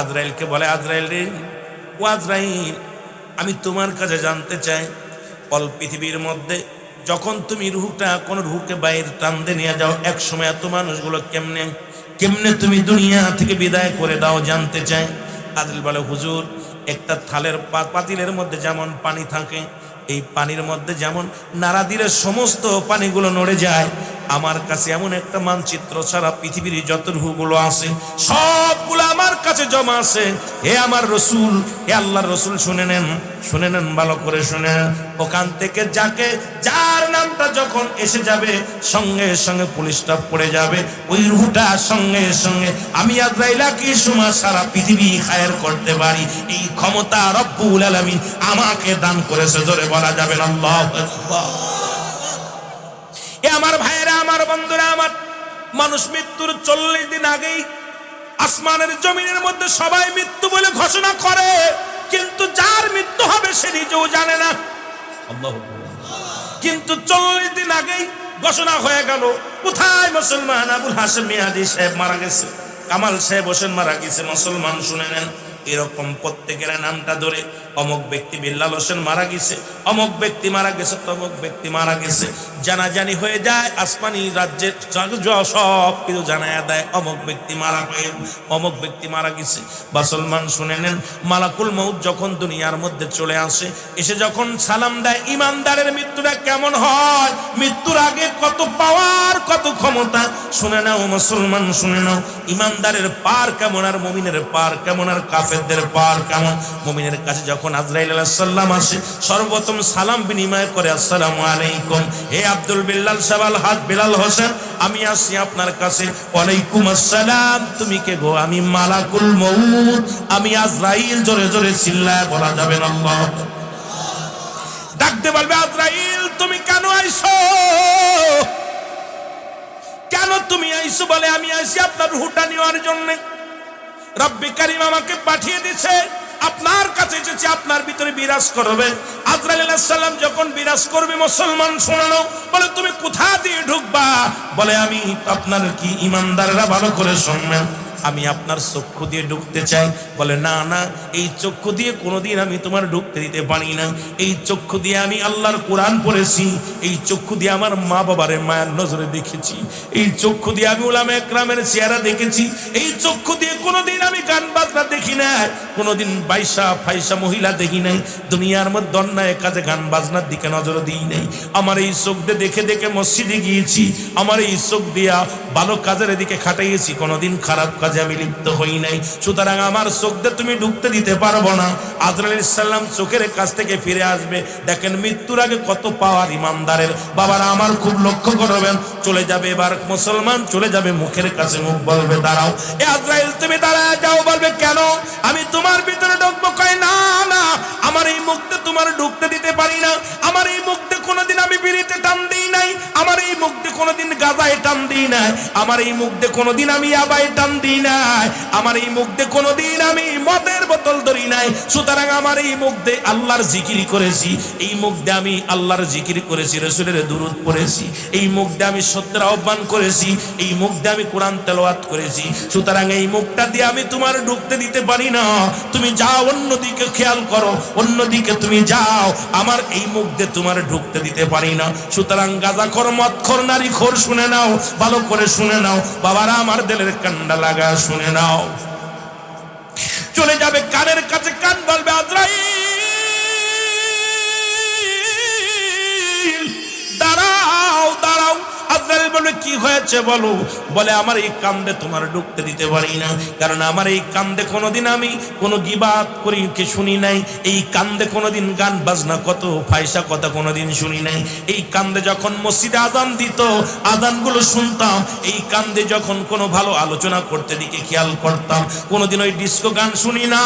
আজরাইলকে বলে, আজরাইল রে, ও আজরাইল, আমি তোমার কাছে জানতে চাই, অল পৃথিবীর মধ্যে যখন তুমি রুহটা, কোন রুহকে বাইরে টানতে নিয়ে যাও, এক সময় এত মানুষগুলো কেমনে তুমি দুনিয়া থেকে বিদায় করে দাও, জানতে চাই। আজরাইল বলে, হুজুর, একটা থালের পাতিলের মধ্যে যেমন পানি থাকে, এই পানির মধ্যে যেমন নাড়া দিলে সমস্ত পানিগুলো নড়ে যায়, আমার কাছে এমন একটা মানচিত্র সারা পৃথিবীর যত রূহগুলো আছে সবগুলো আমার কাছে জমা আছে। হে আমার রসুল, হে আল্লাহর রসুল, শুনে নেন ভালো করে শুনে। ওখান থেকে যার নামটা যখন এসে যাবে, সঙ্গে সঙ্গে পুলিশটা পড়ে যাবে, ওই রূহটা সঙ্গে সঙ্গে আমি আজরাইল কি সময় সারা পৃথিবী খায়ের করতে পারি, এই ক্ষমতা রব্বুল আলামিন আমাকে দান করেছে। জোরে বলা যাবে না আল্লাহু আকবার। এ আমার ভাইয়েরা, আমার বন্ধুরা, আমার মানুষ মৃত্যুর 40 দিন আগেই আসমানের জমিনের মধ্যে সবাই মৃত্যু বলে ঘোষণা করে, কিন্তু যার মৃত্যু হবে সে নিজেও জানে না। আল্লাহু কিন্তু 40 দিন আগেই ঘোষণা হয়ে গেল, কোথায় মুসলমান আবুল হাশেম মিয়াদি সাহেব মারা গেছে, কামাল সাহেব হোসেন মারা গেছে। মুসলমান শুনে নেন, এরকম প্রত্যেকের নামটা ধরে অমুক ব্যক্তি বিল্লাল হোসেন মারা গেছে, অমুক ব্যক্তি মারা গেছে, তমুক ব্যক্তি মারা গেছে, জানাজানি হয়ে যায়। আসমানি রাজ্যের সব কিছু জানায়া দেয়, অমুক ব্যক্তি মারা হয়ে অমুক ব্যক্তি মারা গেছে। মুসলমান শুনে নেন, মালাকুল মউত যখন দুনিয়ার মধ্যে চলে আসে, এসে যখন সালাম দেয়, ইমানদারের মৃত্যুটা কেমন হয়, মৃত্যুর আগে কত পাওয়ার কত ক্ষমতা শুনে নাও মুসলমান, শুনে নাও। ইমানদারের পার কেমন আর মুমিনের পার কেমন আর কাফেরদের পার কেমন। মুমিনের কাছে যখন আজরাইল আলাইহিস সালাম আসে, সর্বপ্রথম সালাম বিনিময় করে, আসসালামু আলাইকুম, হে আব্দুল বিল্লাল সাহেব আল হাজ বিলাল হোসেন, আমি আসি আপনার কাছে। ওয়ালাইকুম আসসালাম, তুমি কে গো? আমি মালাকুল মউত, আমি আজরাইল। জোরে জোরে চিল্লায় বলা যাবে না আল্লাহ। ডাকতে বলবে, আজরাইল তুমি কেন আইছো, কেন তুমি আইছো? বলে, আমি আইছি আপনার রূহটা নেওয়ার জন্য। রব্বে কারীম আমাকে পাঠিয়ে দিয়েছে, আপনার কাছে এসেছি, আপনার ভিতরে বিরাজ করবে। আজরাইল আলাইহিস সালাম যখন বিরাজ করবে, মুসলমান শোনানো, বলে তুমি কোথা দিয়ে ঢুকবা? বলে, আমি আপনার কি ইমানদাররা ভালো করে শুনবেন, আমি আপনার চক্ষু দিয়ে ঢুকতে চাই। বলে, না না, এই চক্ষু দিয়ে কোনোদিন আমি তোমার ঢুকতে দিতে পারি না। এই চক্ষু দিয়ে আমি আল্লাহর কোরআন পড়েছি, এই চক্ষু দিয়ে আমার মা বাবার মায়ের নজরে দেখেছি, এই চক্ষু দিয়ে আমি উলামায়ে কেরামের চেহারা দেখেছি, এই চক্ষু দিয়ে কোনোদিন আমি গান বাজনা দেখি নাই, কোনোদিন বাইশা ফাইসা মহিলা দেখি নাই, দুনিয়ার মধ্যে অন্যায় কাজে গান বাজনার দিকে নজর দিই নাই। আমার এই চোখ দিয়ে দেখে দেখে মসজিদে গিয়েছি, আমার এই চোখ দিয়া ভালো কাজের দিকে খাটাইয়েছি, কোনোদিন খারাপ কাজে আমি লিপ্ত হই নাই। সুতরাং আমার চোখ দিয়ে তুমি ঢুকতে দিতে পারবো না। আজরাইল আলাইহিস সালাম চোখের কাছ থেকে ফিরে আসবে। দেখেন মৃত্যুর আগে কত পাওয়ার ইমানদারের। বাবারা আমার খুব লক্ষ্য করবেন, চলে যাবে এবার মুসলমান, চলে যাবে মুখের কাছে, মুখ বলবে দাঁড়াও, এ আজরাইল তুমি দাঁড়ায় যাও। বলবে, কেন? আমি তোমার ভিতরে ঢুকবো। কয়, না না, আমার এই মুখতে তোমার ঢুকতে দিতে পারি না। আমার এই মুখতে কোনোদিন আমি বিড়িতে টান দিই নাই, আমার এই মুখতে কোনোদিন গাঁজায় টান দিই নাই, আমার এই মুখতে কোনোদিন আমি ইয়াবায় টান দিই নাই, আমার এই মুখতে কোনোদিন আমি মদের বোতল ধরি নাই। সুতরাং আমার এই মুখতে আল্লাহর জিকির করেছি, এই মুখতে আমি আল্লাহর জিকির করেছি, রাসূলের দুরূদ পড়েছি, এই মুখতে আমি সত্যের আহ্বান করেছি, এই মুখতে আমি কোরআন তেলাওয়াত করেছি। সুতরাং এই মুখটা দিয়ে আমি তোমার ঢুকতে দিতে পারি না। তুমি যাও অন্যদিকে, খেয়াল করো, অন্যদিকে তুমি যাও, আমার এই মুখ দিয়ে তোমার ঢুকতে দিতে পারি না। সুতরাং গাঁজাখোর, মদখোর, নারীখোর শুনে নাও, ভালো করে শুনে নাও বাবারা, আমার দিলের কান্ডা লাগা শুনে নাও। চলে যাবে কানের কাছে, কান বলবে, আজরাইল দাঁড়াও দাঁড়াও। আজরাইল বলে, কি হয়েছে বলো? বলে, আমার এই কান্দে তোমার ঢুকতে দিতে পারি না, কারণ আমার এই কান্দে কোনোদিন আমি কোনো গিবাত করি কে শুনি নাই, এই কান্দে কোনোদিন গান বাজনা কত ফাইসা কথা কোনোদিন শুনি নাই। এই কান্দে যখন মসজিদে আজান দিত, আজানগুলো শুনতাম, এই কান্দে যখন কোনো ভালো আলোচনা করতে দিকে খেয়াল করতাম, কোনোদিন ওই ডিস্কো গান শুনি না,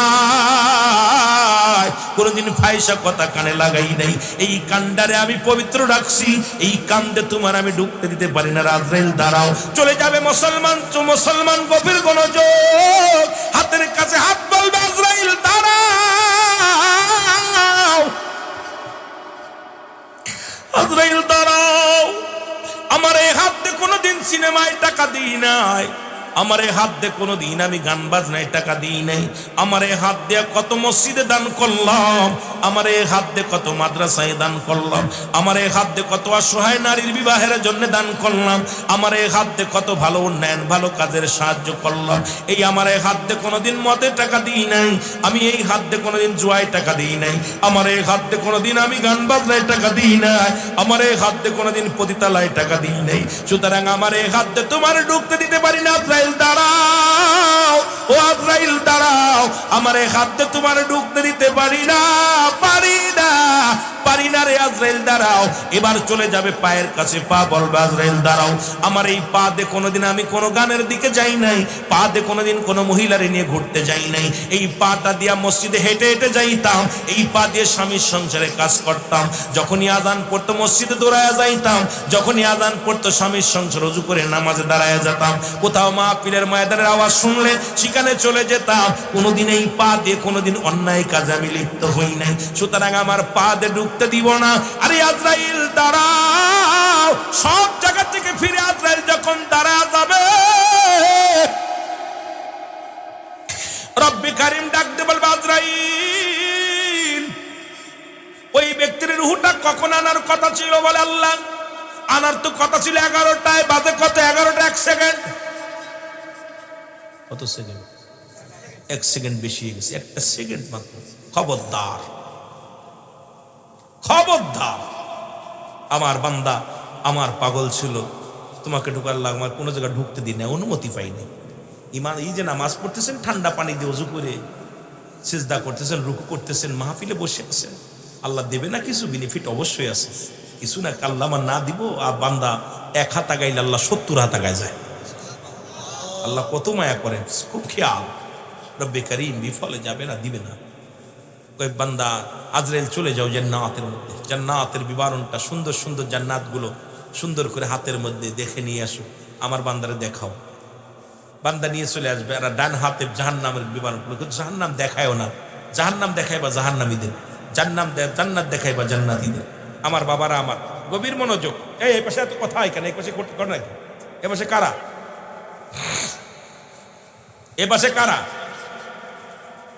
কোনোদিন ফাইসা কথা কানে লাগাই নাই। এই কান্ডারে আমি পবিত্র রাখছি, এই কান্দে তোমার আমি ঢুকতে দিতে পারি না। আজরাইল দাঁড়াও। চলে যাবে মুসলমান, মুসলমান গভীর মনোযোগ, হাতের কাছে হাত, বলবে, আজরাইল দাঁড়াও, আজরাইল দাঁড়াও। আমার এই হাত দিয়ে কোনোদিন সিনেমায় টাকা দিই নাই, আমার এই হাত দিয়ে কোনোদিন আমি গান বাজনায় টাকা দিই নাই, আমার এই হাত দিয়ে কত মসজিদে দান করলাম, আমার এই হাত দিয়ে কত মাদ্রাসায় দান করলাম, আমার এই হাত দিয়ে কত অসহায় নারীর বিবাহের জন্য দান করলাম, আমার এই হাত দিয়ে কত ভালো উন্নয়ন ভালো কাজের সাহায্য করলাম। এই আমার এই হাত দিয়ে কোনোদিন মদে টাকা দিই নাই, আমি এই হাত দিয়ে কোনোদিন জুয়ায় টাকা দিই নাই, আমার এই হাত দিয়ে কোনোদিন আমি গান বাজনায় টাকা দিই নাই, আমার এই হাত দিয়ে কোনোদিন পতিতালয়ে টাকা দিই নাই। সুতরাং আমার এই হাত দিয়ে তোমার ঢুকতে দিতে পারি না। আজরাইল দাঁড়াও, ও আজরাইল দাঁড়াও, আমার এই হাত দিয়ে তোমার ঢুকতে দিতে পারি না, পারি না, পারি না রে আজরাইল দাঁড়াও। এবার চলে যাবে পায়ের কাছে, পা বলবে আজরাইল দাঁড়াও। আমার এই পা দিয়ে কোনোদিন আমি কোনো গানের দিকে যাই নাই, পা দিয়ে কোনোদিন কোনো মহিলারে নিয়ে ঘুরতে যাই নাই। এই পাটা দিয়া মসজিদে হেঁটে হেঁটে যাইতাম, এই পা দিয়ে স্বামীর সংসারে কাজ করতাম। যখনই আজান পড়তো মসজিদে দৌড়ায়া যাইতাম, যখনই আজান পড়তো স্বামীর সংসার রুজু করে নামাজে দাঁড়ায়া যেতাম। কোথাও মাহফিলের ময়দানের আওয়াজ শুনলে সেখানে চলে যেতাম। কোনোদিন এই পা দিয়ে কোনোদিন অন্যায় কাজে আমি লিপ্ত হই নাই, সুতরাং আমার পা দিয়ে ঢুকতে দিব না। আরে আজরাইল দাঁড়াও, সব জায়গা থেকে ফিরে আজরাইল যখন দাঁড়ায় যাবে, রব্বে কারিম ডাকতে বলবে আজরাইল। ওই ব্যক্তির রূহটা কখন আনার কথা ছিল? বলে আল্লাহ, আনার তো কথা ছিল 11টায়, বাজে কত? 11টা 1 সেকেন্ড। কত সেকেন্ড? 1 সেকেন্ড বেশি হয়ে গেছে, 1 সেকেন্ড মাত্র। খবরদার, খবরদার, আমার বান্দা আমার পাগল ছিল, তোমাকে ঢুকার লাগ, আমার কোনো জায়গায় ঢুকতে দিই না, অনুমতি পাইনি। ইমান এই যে নামাজ পড়তেছেন, ঠান্ডা পানি দিয়ে ওযু করে সিজদা করতেছেন, রুকু করতেছেন, মাহফিলে বসে আছেন, আল্লাহ দেবে না কিছু? বেনিফিট অবশ্যই আছে, কিছু না। আল্লাহ আমার না দিব, আর বান্দা 1 হাত আগাইলে আল্লাহ 70 হাত আগায় যায়। আল্লাহ কত মায়া করেন, খুব খেয়াল। রব্বে কারীম বিফলে যাবে না, দিবে না। কয়েক বান্দা আজরাইল চলে যাও জান্নাতের মধ্যে, জান্নাতের বিবরণটা, সুন্দর সুন্দর জান্নাতগুলো সুন্দর করে হাতের মধ্যে দেখে নিয়ে আসো, আমার বান্দারে দেখাও। বান্দা নিয়ে চলে আসবে, আর ডান হাতে জাহান্নামের বিবরণগুলো। জাহান্নাম দেখায়ও না, জাহান্নাম দেখাইবা জাহান্নামীদের, জান্নাত দেখাইবা জান্নাতীদের। আমার বাবারা আমার, গভীর মনোযোগ। এই পাশে এত কথা হয় কেন? এই পাশে করে নাকি? এ পাশে কারা? এ পাশে কারা?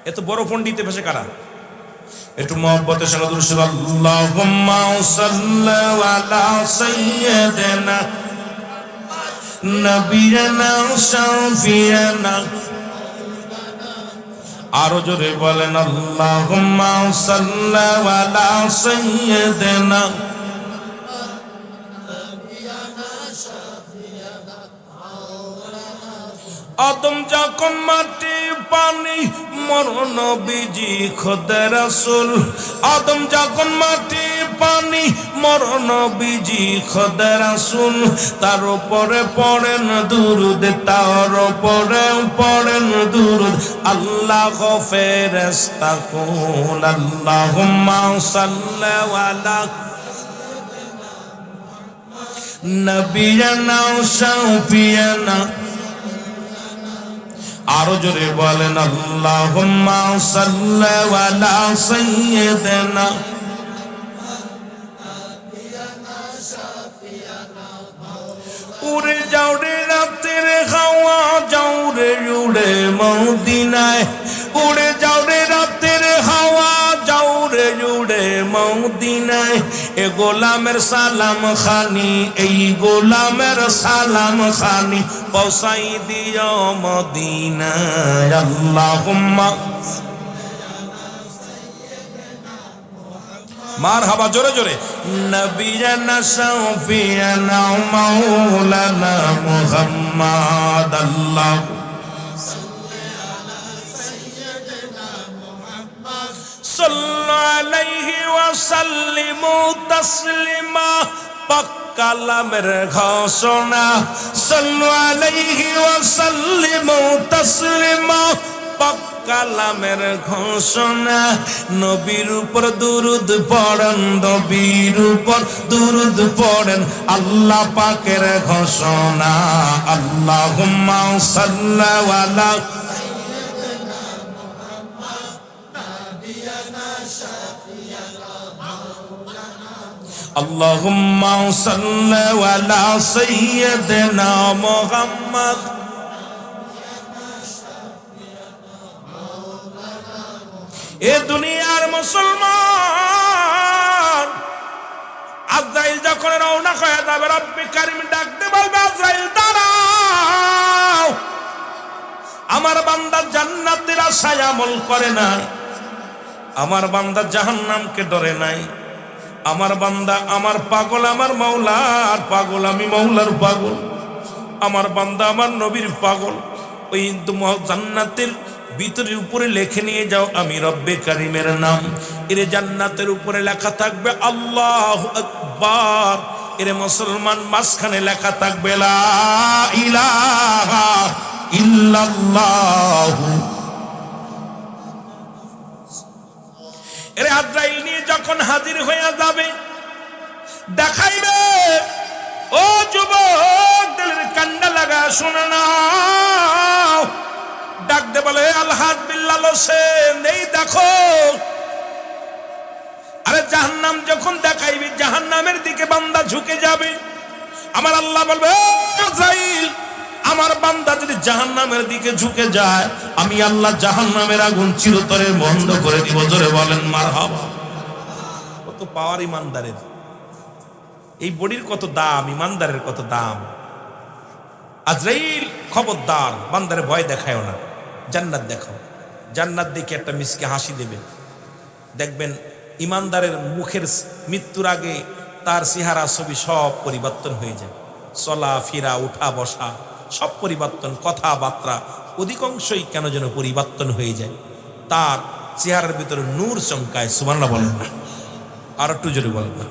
এত বড় পণ্ডিত এ পাশে কারা? একটু মহব্বতের সাথে দুরূদ শরীফ, আল্লাহুম্মা সাল্লি আলা সাইয়্যিদিনা নবিয়ানা শাফিয়ানা। আরো জোরে বলেন, আল্লাহুম্মা সাল্লি আলা সাইয়্যিদিনা। আদম যখন মাটি পানি মর নবীজি খোদা রাসূল। আদম যখন মাটি পানি মর নবীজি খোদা রাসূল। তার উপরে পড়েন দুরূদ, তার উপরে পড়েন দুরূদ। আল্লাহ ফেরেশতা কুল, আল্লাহুম্মা সাল্লি আলা নবিয়ানা শাফিয়ানা। আরো জোরে বলেন, আল্লাহুম্মা সাল্লি আলা সাইয়্যিদিনা। উড়ে যাও রে রাতের হাওয়া, যাও রে উড়ে মদিনায়। উড়ে যাও রে রাতের হাওয়া, যাও রে উড়ে মদিনায়। এ গোলামের সালাম খানি, এই গোলামের সালাম খানি পৌঁছাই দিও মদিনায়। আল্লাহুম্মা মারহাবা, জোরে জোরে। নবিয়ানা শাফিয়ানা মাওলানা মুহাম্মদ। আল্লাহ সাল্লু আলাইহি ওয়া সাল্লিমু তাসলিমা। পাক কালামের ঘোষণা, সাল্লু আলাইহি ওয়া সাল্লিমু তাসলিমা। পাক কালামের ঘোষণা, নবীর উপর দুরূদ পড়েন, নবীর উপর দুরূদ পড়েন। আল্লাহ পাকের ঘোষণা, আল্লাহুম্মা সাল্লি আলা আল্লাহুম্মা সাল্লি আলা সাইয়্যিদিনা মুহাম্মদ। এ দুনিয়ার মুসলমান, আজরাইল যখন রওনা হয়ে যাবে, রব্বে কারীম ডাকতে বলবে আজরাইল দাঁড়াও। আমার বান্দা জান্নাতের আশায় আমল করে না, আমার বান্দা জাহান্নামকে ডরে নাই। আমার বান্দা আমার পাগল, আমার মাওলার পাগল, আমি মাওলার পাগল। আমার বান্দা আমার নবীর পাগল। ওই জান্নাতের ভিতরের উপরে লিখে নিয়ে যাও আমি রব্বে কারিমের নাম। এর জান্নাতের উপরে লেখা থাকবে আল্লাহু আকবার। এর মুসলমান মাঝখানে লেখা থাকবে লা ইলাহা ইল্লাল্লাহ। এর আজরাইল নিয়ে যখন হাজির হয়ে যাবে দেখাইবে, ও যুবক দিলের কান্না লাগা শুনে নাও। ডাক দে বলে আলহাদ বিল্লাল হোসেন, এই দেখো। আরে জাহান্নাম যখন দেখাইবে জাহান্নামের দিকে বান্দা ঝুঁকে যাবে। আমার আল্লাহ বলবে আজরাইল, আমার বান্দা যদি জাহান্নামের দিকে ঝুঁকে যায় আমি আল্লাহ জাহান্নামের আগুন চিরতরে বন্ধ করে দিব। জোরে বলেন মারহাবা। কত পাওয়ার ইমানদারের, এই বডির কত দাম, ইমানদারের কত দাম। আজরাইল খবরদার, বান্দারে ভয় দেখায় না, জান্নাত দেখাও। জান্নাত দেখে একটা মিসকে হাসি দেবে, দেখবেন ইমানদারের মুখের মৃত্যুর আগে তার চেহারা ছবি সব পরিবর্তন হয়ে যায়। চলা ফিরা উঠা বসা সব পরিবর্তন, কথাবার্তা অধিকাংশই কেন যেন পরিবর্তন হয়ে যায়। তার চেহারার ভিতরে নূর চমকায়। সুবহানাল্লাহ বলেন না, আর একটু জোরে বলেন না।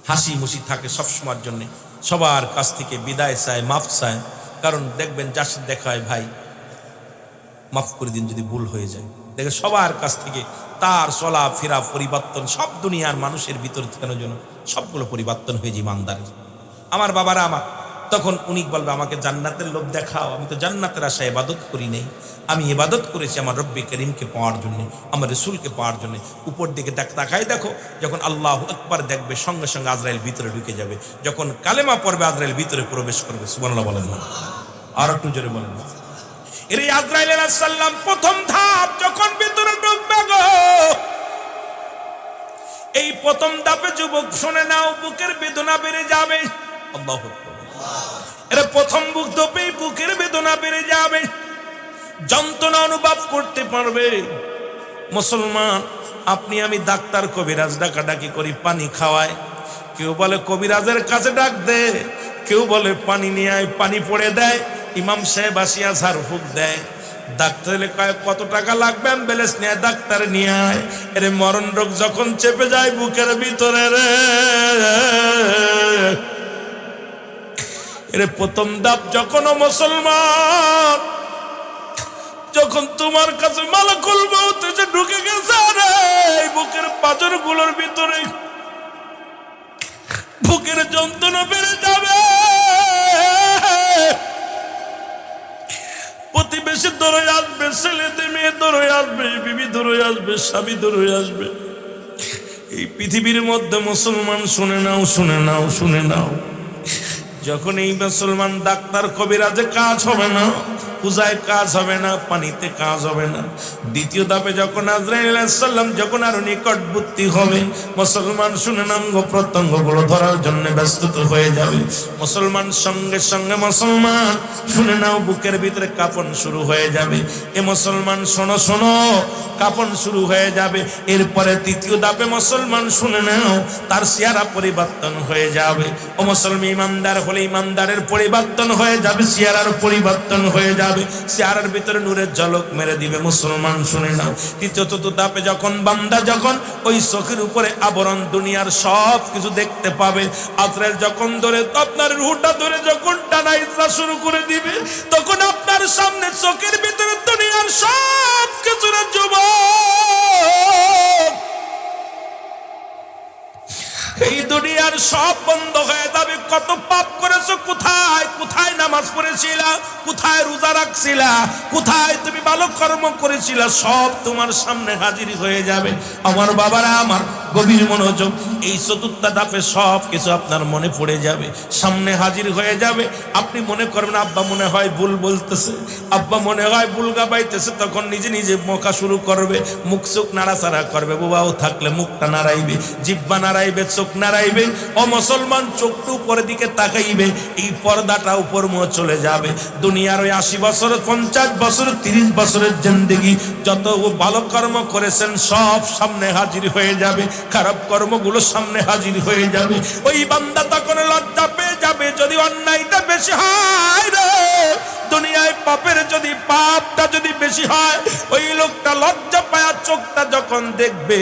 হাসি মুসি থাকে সবসময়ের জন্য, সবার কাছ থেকে বিদায় চায়, মাফ চায়। কারণ দেখবেন যার সাথে দেখা হয়, ভাই মাফ করে দিন যদি ভুল হয়ে যায়। দেখে সবার কাছ থেকে তার চলা ফেরা পরিবর্তন, সব দুনিয়ার মানুষের ভিতর কেন যেন সবগুলো পরিবর্তন হয়ে যায় ইমানদারের। আমার বাবারা আমার তখন উনি বলবে আমাকে জান্নাতের লোভ দেখাও। আমি তো জান্নাতের আশায় ইবাদত করি নাই, আমি ইবাদত করেছি আমার রব্বে করিমকে পাওয়ার জন্য, আমার রসুলকে পাওয়ার জন্য। উপর দিকে তাকাই দেখো, যখন আল্লাহু আকবার দেখবে সঙ্গে সঙ্গে আজরাইল ভিতরে ঢুকে যাবে। যখন কালেমা পড়বে আজরাইল ভিতরে প্রবেশ করবে। সুবহানাল্লাহ বলেন না, আর একটু জোরে বলেন না। এর আজরাইল আলাইহিস সালাম প্রথম ধাপ যখন ভিতরে ঢুকবে গো, এই প্রথম ধাপে যুবক শুনে নাও, বুকের বেদনা বেড়ে যাবে। আল্লাহু আকবার। এর প্রথম বুক ধাপে বুকের বেদনা বেড়ে যাবে, যন্ত্রণা অনুভব করতে পারবে। মুসলমান, আপনি আমি ডাক্তার কবিরাজ ডাকাডাকি করি, পানি খাওয়ায়। কেউ বলে কবিরাজের কাছে ডাক দে, কেউ বলে পানি নিয়ে আয়, পানি পড়ে দেয়। ইমাম সাহেব আসিয়া ঝাড় ফুঁক দেয়। ডাক্তার কয় কত টাকা লাগবে, অ্যাম্বুলেন্স নিয়ে ডাক্তার নিয়ে আয়। এর মরণ রোগ যখন চেপে যায় বুকের ভিতরে রে, এর প্রথম ধাপ যখন মুসলমান, যখন তোমার কাছে মালাকুল মউত এসে ঢুকে গেছে রে, বুকের পাঁজর গুলোর ভিতরে বুকের যন্ত্রণা বেড়ে যাবে। প্রতিবেশী ধরে আসবে, ছেলেতে মেয়ে ধরে আসবে, বিবি ধরে আসবে, স্বামী ধরে আসবে। এই পৃথিবীর মধ্যে মুসলমান শুনে নাও, শুনে নাও, শুনে নাও, যখন এই মুসলমান ডাক্তার কবিরাজে কাজ হবে না, পূজায় কাজ হবে না, পানিতে কাজ হবে না, দ্বিতীয় ধাপে যখন আজরাইল আলাইহিস সালাম যখন আরো নিকটবর্তী হবে, মুসলমান শুনে অঙ্গ প্রত্যঙ্গ গুলো ধরার জন্য ব্যস্ত হয়ে যাবে। মুসলমান সঙ্গে সঙ্গে মুসলমান শুনে নাও, বুকের ভিতরে কাঁপন শুরু হয়ে যাবে। এ মুসলমান শোনো শোনো, কাঁপন শুরু হয়ে যাবে। এরপরে তৃতীয় ধাপে মুসলমান শুনে নাও, তার চেহারা পরিবর্তন হয়ে যাবে। ও মুসলমান, ইমানদার হলে ইমানদারের পরিবর্তন হয়ে যাবে, চেহারার পরিবর্তন হয়ে যাবে, চেহারার ভিতরে নূরের ঝলক মেরে দিবে। মুসলমান শুনে নাও, তৃতীয় চতুর্থ ধাপে যখন বান্দা যখন ওই চোখের উপরে আবরণ দুনিয়ার সব কিছু দেখতে পাবে, আজরাইল যখন ধরে আপনার রুহটা ধরে যখন টানা ইসরা শুরু করে দিবে, তখন আপনার সামনে চোখের ভিতরে দুনিয়ার সব কিছু যুবক, এই দুনিয়ার সব বন্ধ হয়ে যাবে। কত পাপ করেছো, কোথায় কোথায় নামাজ পড়েছিলা, কোথায় রোজা রাখছিলা, কোথায় তুমি ভালো কর্ম করেছিলা, সব তোমার সামনে হাজির হয়ে যাবে। আমার বাবারা আমার, গভীর মনোযোগ, এই চতুর্থ ধাপে সব কিছু আপনার মনে পড়ে যাবে, সামনে হাজির হয়ে যাবে। আপনি মনে করবেন আব্বা মনে হয় ভুল বলতেছে, আব্বা মনে হয় ভুল গাবাইতেছে, তখন নিজে নিজে মোকা শুরু করবে, মুখ চোখ নাড়াচাড়া করবে। বাবাও থাকলে মুখটা নাড়াইবে, জিহ্বা নাড়াইবে, চোখ নাড়াইবে। ও মুসলমান, চোখটা উপরের দিকে তাকাইবে, এই পর্দাটা উপর মুখ চলে যাবে। দুনিয়ার ওই 80 বছর, 50 বছর, 30 বছরের জিন্দেগি যত ভালো কর্ম করেছেন সব সামনে হাজির হয়ে যাবে, খারাপ কর্মগুলো সামনে হাজির হয়ে যাবে। ওই বান্দা তখন লজ্জা পেয়ে যাবে, যদি অন্যায়টা বেশি হয় রে, দুনিয়ায় পাপের যদি পাপটা যদি বেশি হয়, ওই লোকটা লজ্জা পায়া চোখটা যখন দেখবে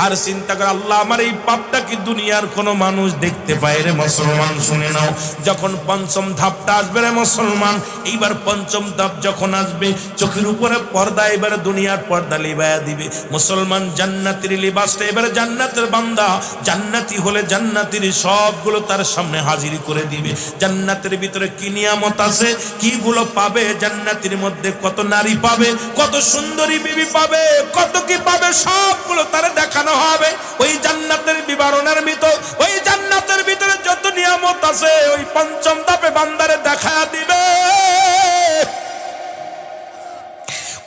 আর চিন্তা করে, আল্লাহ আমার এই পাপটা কি দুনিয়ার কোনো মানুষ দেখতে পায় রে মুসলমান? শুনে নাও, যখন পঞ্চম ধাপটা আসবে রে মুসলমান, এইবার পঞ্চম ধাপ যখন আসবে, চোখের উপরে পর্দা এবারে দুনিয়ার পর্দা লিবায়া দিবে মুসলমান। জান্নাতের লিবাসটা এবারে জান্নাতের বান্দা জান্নাতি হলে জান্নাতের সবগুলো তার সামনে হাজির করে দিবে। জান্নাতের ভিতরে কি নিয়ামত আছে, কিগুলো পাবে, জান্নাতের মধ্যে কত নারী পাবে, কত সুন্দরী বিবি পাবে, কত কি পাবে, সবগুলো তারে দেখানো হবে ওই জান্নাতের বিবরণের ভিতর। ওই জান্নাতের ভিতরে যত নিয়ামত আছে ওই পঞ্চম ধাপে বান্দারে দেখা দিবে।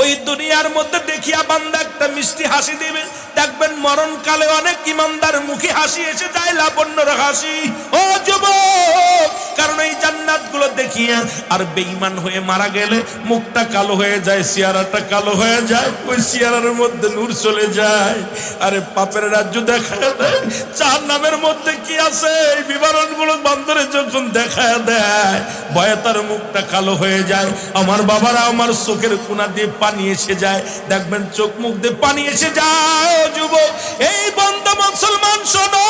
ওই দুনিয়ার মধ্যে দেখিয়া বান্দা একটা মিষ্টি হাসি দিবে, দেখবেন মরণকালে অনেক ইমানদার মুখে হাসি এসে যায়, লাবণ্যর হাসি। ও যুবক, কারণ এই জান্নাত গুলো দেখিয়া আর বেঈমান হয়ে মারা গেলে মুখটা কালো হয়ে যায়, চেহারাটা কালো হয়ে যায়, ওই চেহারার মধ্যে নূর চলে যায়। আরে পাপের রাজ্য দেখা দেয়, জাহান্নামের মধ্যে কি আছে এই বিবরণ গুলো বান্দরে যখন দেখা দেয়, ভয়ে তার মুখটা কালো হয়ে যায়। আমার বাবারা, আমার চোখের কোনা দিয়ে পানি এসে যায়, দেখবেন চোখ মুখ দিয়ে পানি এসে যায়। ও যুবক, এই বন্ধ মুসলমান শোনো,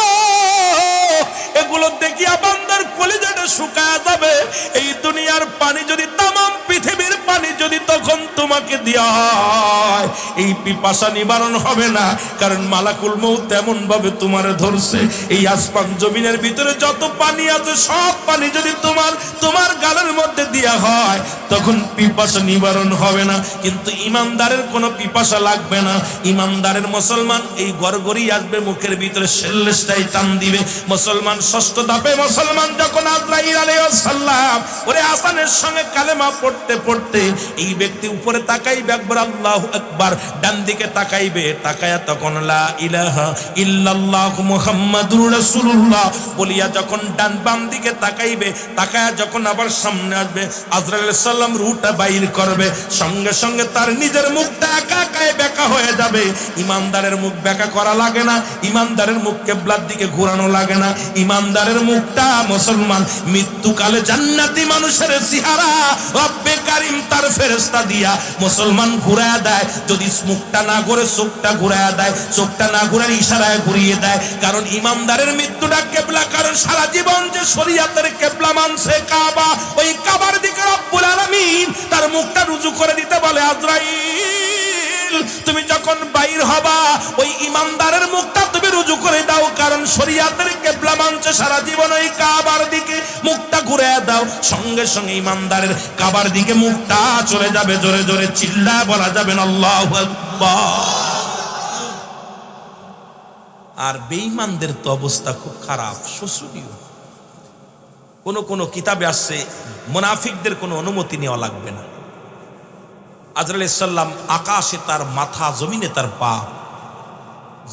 এগুলো দেখিয়া বান্দার কলিজাটা শুকায় যাবে। এই দুনিয়ার পানি যদি তামাম পৃথিবীর পানি যদি তখন তোমাকে দেওয়া হয়, এই পিপাসা নিবারণ হবে না, কারণ মালাকুল মউত এমন ভাবে তোমারে ধরছে। এই আসমান জমিনের ভিতরে যত পানি আছে সব পানি যদি তোমার গালের মধ্যে দেওয়া হয়, তখন পিপাসা নিবারণ হবে না। কিন্তু ইমানদারের কোনো পিপাসা লাগবে না। ইমানদারের মুসলমান এই গড়গড়ি আসবে মুখের ভিতরে, শেল্লেসটাই টান দিবে মুসলমান। ষষ্ঠ ধাপে মুসলমান যখন আজরাইল আলাইহিস সালাম ওরে আসানের সঙ্গে কালেমা পড়তে পড়তে এই ব্যক্তি উপরে তাকাইবে, একবার আল্লাহু আকবার, ডান দিকে তাকাইবে, তাকায়া তখন লা ইলাহা ইল্লাল্লাহ মুহাম্মাদুর রাসূলুল্লাহ বলিয়া যখন ডান বাম দিকে তাকাইবে, তাকায়া যখন আবার সামনে আসবে, আজরাইল আলাইহিস সালাম রূহটা বাইর করবে, সঙ্গে সঙ্গে তার নিজের মুখটা একা একাই বেঁকা হয়ে যাবে। ইমানদারের মুখ বেঁকা করা লাগে না, ইমানদারের মুখ কিবলার দিকে ঘোরানো লাগে না। ইমানদারের মুখটা মুসলমান মৃত্যুকালে জান্নাতি মানুষের চেহারা রব্বে কারীম তার ফেরেশতা দিয়া মুসলমান ঘুরায়া দেয়। যদি মুখটা না ঘুরে চোখটা ঘুরায়া দেয়, চোখটা না ঘুরে ইশারায় ঘুরিয়ে দেয়। কারণ ইমানদারের মৃত্যুটা কিবলা, কারণ সারা জীবন যে শরীয়তের কিবলা মানছে কাবা, ওই কাবার দিকে রব্বুল আলামিন তার মুখটা রুজু করে দিতে বলে, আজরাইল তুমি যখন বাইর হবা ওই ইমানদারের মুখটা তুমি রুজু করে দাও, কারণ শরীয়তের কিবলা মানছে সারা জীবন, ওই কাবার দিকে মুখটা ঘুরে দাও। সঙ্গে সঙ্গে ইমানদারের কাবার দিকে মুখটা চলে যাবে। জোরে জোরে চিল্লা বলা যাবে না আল্লাহু আকবার। আর বেঈমানদের তো অবস্থা খুব খারাপ, শোচনীয়। কোন কিতাবে আসছে মুনাফিকদের কোনো অনুমতি নেওয়া লাগবে না। আজরাইল আলাইহিস সালাম আকাশে তার মাথা, জমিনে তার পা,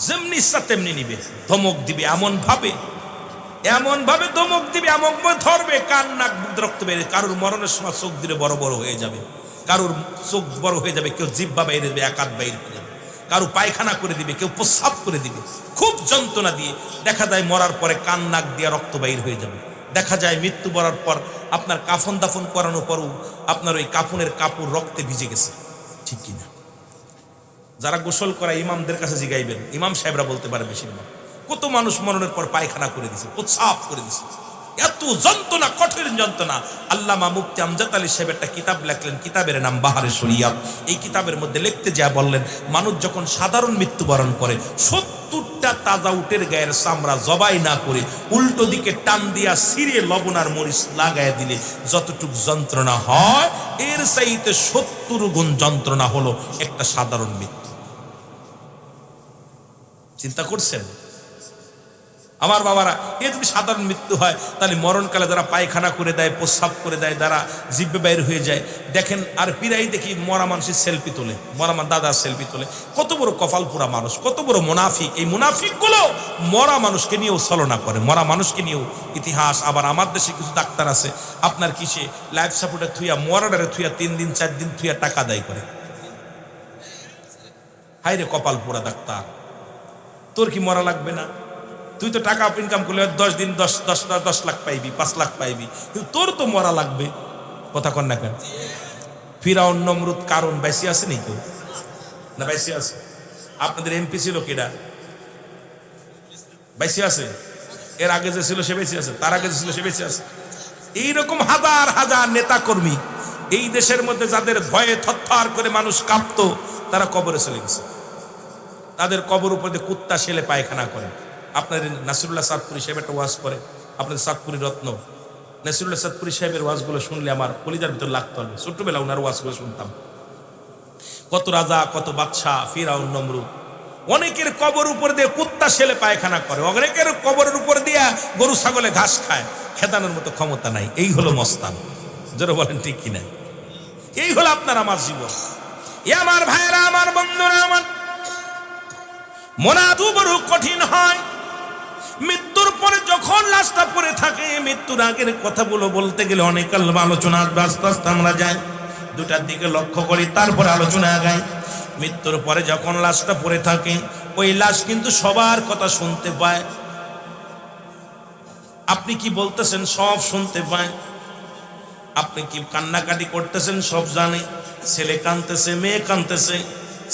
যেমনি ইচ্ছা তেমনি নিবে, ধমক দিবে এমন ভাবে ধমক দিবে, এমন ধরবে কান নাক রক্ত বেরে। কারুর মরণের সময় চোখ দিলে বড় বড় হয়ে যাবে, কারুর চোখ বড় হয়ে যাবে, কেউ জিহ্বা বাইরে দেবে, এক হাত বাইরে করে যাবে, কারু পায়খানা করে দিবে, কেউ প্রস্রাব করে দিবে, খুব যন্ত্রণা দিয়ে। দেখা যায় মরার পরে কান নাক দিয়ে রক্ত বাইর হয়ে যাবে। দেখা যায় মৃত্যু বরার পর আপনার কাফন দাফন করানোর পরও আপনার ওই কাফনের কাপড় রক্তে ভিজে গেছে, ঠিক কিনা? যারা গোসল করা ইমামদের কাছে জিগাইবেন, ইমাম সাহেবরা বলতে পারে বেশিরভাগ। কত মানুষ মরণের পর পায়খানা করে দিছে, প্রস্রাব করে দিছে, এত যন্ত্রণা, কঠিন যন্ত্রণা। আল্লামা মুফতি আমজাদ আলী সাহেব একটা কিতাব লেখলেন, কিতাবের নাম বাহারে শরিয়াত। এই কিতাবের মধ্যে লিখতে যা বললেন, মানুষ যখন সাধারণ মৃত্যুবরণ করে 70টা তাজা উটের গায়ের চামড়া জবাই না করে উল্টো দিকে টান দিয়া সিরে লবণ আর মরিচ লাগায় দিলে যতটুক যন্ত্রণা হয়, এর চাইতে 70 গুণ যন্ত্রণা হলো একটা সাধারণ মৃত্যু। চিন্তা করছেন আমার বাবারা? এ যদি সাধারণ মৃত্যু হয়, তাহলে মরণকালে যারা পায়খানা করে দেয়, প্রস্রাব করে দেয়, যারা জিব্বে বাইর হয়ে যায়, দেখেন আর পিরাই দেখি মরা মানুষের সেলফি তোলে, মরা দাদার সেলফি তোলে। কত বড় কপাল পুরা মানুষ, কত বড় মুনাফিক। এই মুনাফিকগুলো মরা মানুষকে নিয়েও ছলনা করে, মরা মানুষকে নিয়েও ইতিহাস। আবার আমার দেশে কিছু ডাক্তার আছে, আপনার কিসে লাইফ সাপোর্টে থুইয়া, মরাডারে থুইয়া 3 দিন 4 দিন থুইয়া টাকা দায় করে। হাই রে কপাল পুরা ডাক্তার, তোর কি মরা লাগবে না? তুই তো টাকা ইনকাম করলে 10 দিন 10 লাখ পাইবি, 5 লাখ পাইবি, কিন্তু তোর তো মরা লাগবে। কথা কন না কেন? ফিরাউন নমরুদ কারণ বেশি আছে নি কেউ? না বেশি আছে? আপনাদের এমপি ছিল কিনা? বেশি আছে? এর আগে যে ছিল সে বেশি আছে? তার আগে যে ছিল সে বেশি আছে? এইরকম হাজার হাজার নেতা কর্মী এই দেশের মধ্যে যাদের ভয়ে থরথর করে মানুষ কাঁপতো, তারা কবরে চলে গেছে। তাদের কবর উপর দিয়ে কুত্তা শেলে পায়খানা করে। আপনাদের নাসিরুল্লাহ চাঁদপুরি সাহেব একটা ওয়াজ করে, আপনাদের চাঁদপুরি রত্ন নাসিরুল্লাহ চাঁদপুরি সাহেবের ওয়াজগুলো শুনলে আমার কলিজার ভিতর লাগতো। হবে ছোট্টবেলা ওনার ওয়াজগুলো শুনতাম। কত রাজা, কত বাদশাহ, ফিরাউন নমরুদ, অনেকের কবর উপর দিয়ে কুত্তা শেলে পায়খানা করে, অনেকের কবরের উপর দিয়ে গরু ছাগলে ঘাস খায়। খেদানোর মতো ক্ষমতা নাই। এই হলো মস্তান। যারা বলেন ঠিক কিনা? এই হলো আপনার আমার জীবন। আমার ভাইরা, আমার বন্ধুরা, আমার মোনাদু বড় কঠিন হয়। মৃত্যুর পরে যখন লাশটা পড়ে থাকে, মৃত্যুর আগের কথাগুলো বলতে গেলে অনেক আলোচনা আসবে। আস্তে আস্তে আমরা যাই, দুটার দিকে লক্ষ্য করি, তারপরে আলোচনা আগাই। মৃত্যুর পরে যখন লাশটা পড়ে থাকে, ওই লাশ কিন্তু সবার কথা শুনতে পায়। আপনি কি বলতেছেন সব শুনতে পায়। আপনি কি কান্নাকাটি করতেছেন সব জানে। ছেলে কাঁদতেছে, মেয়ে কাঁদতেছে,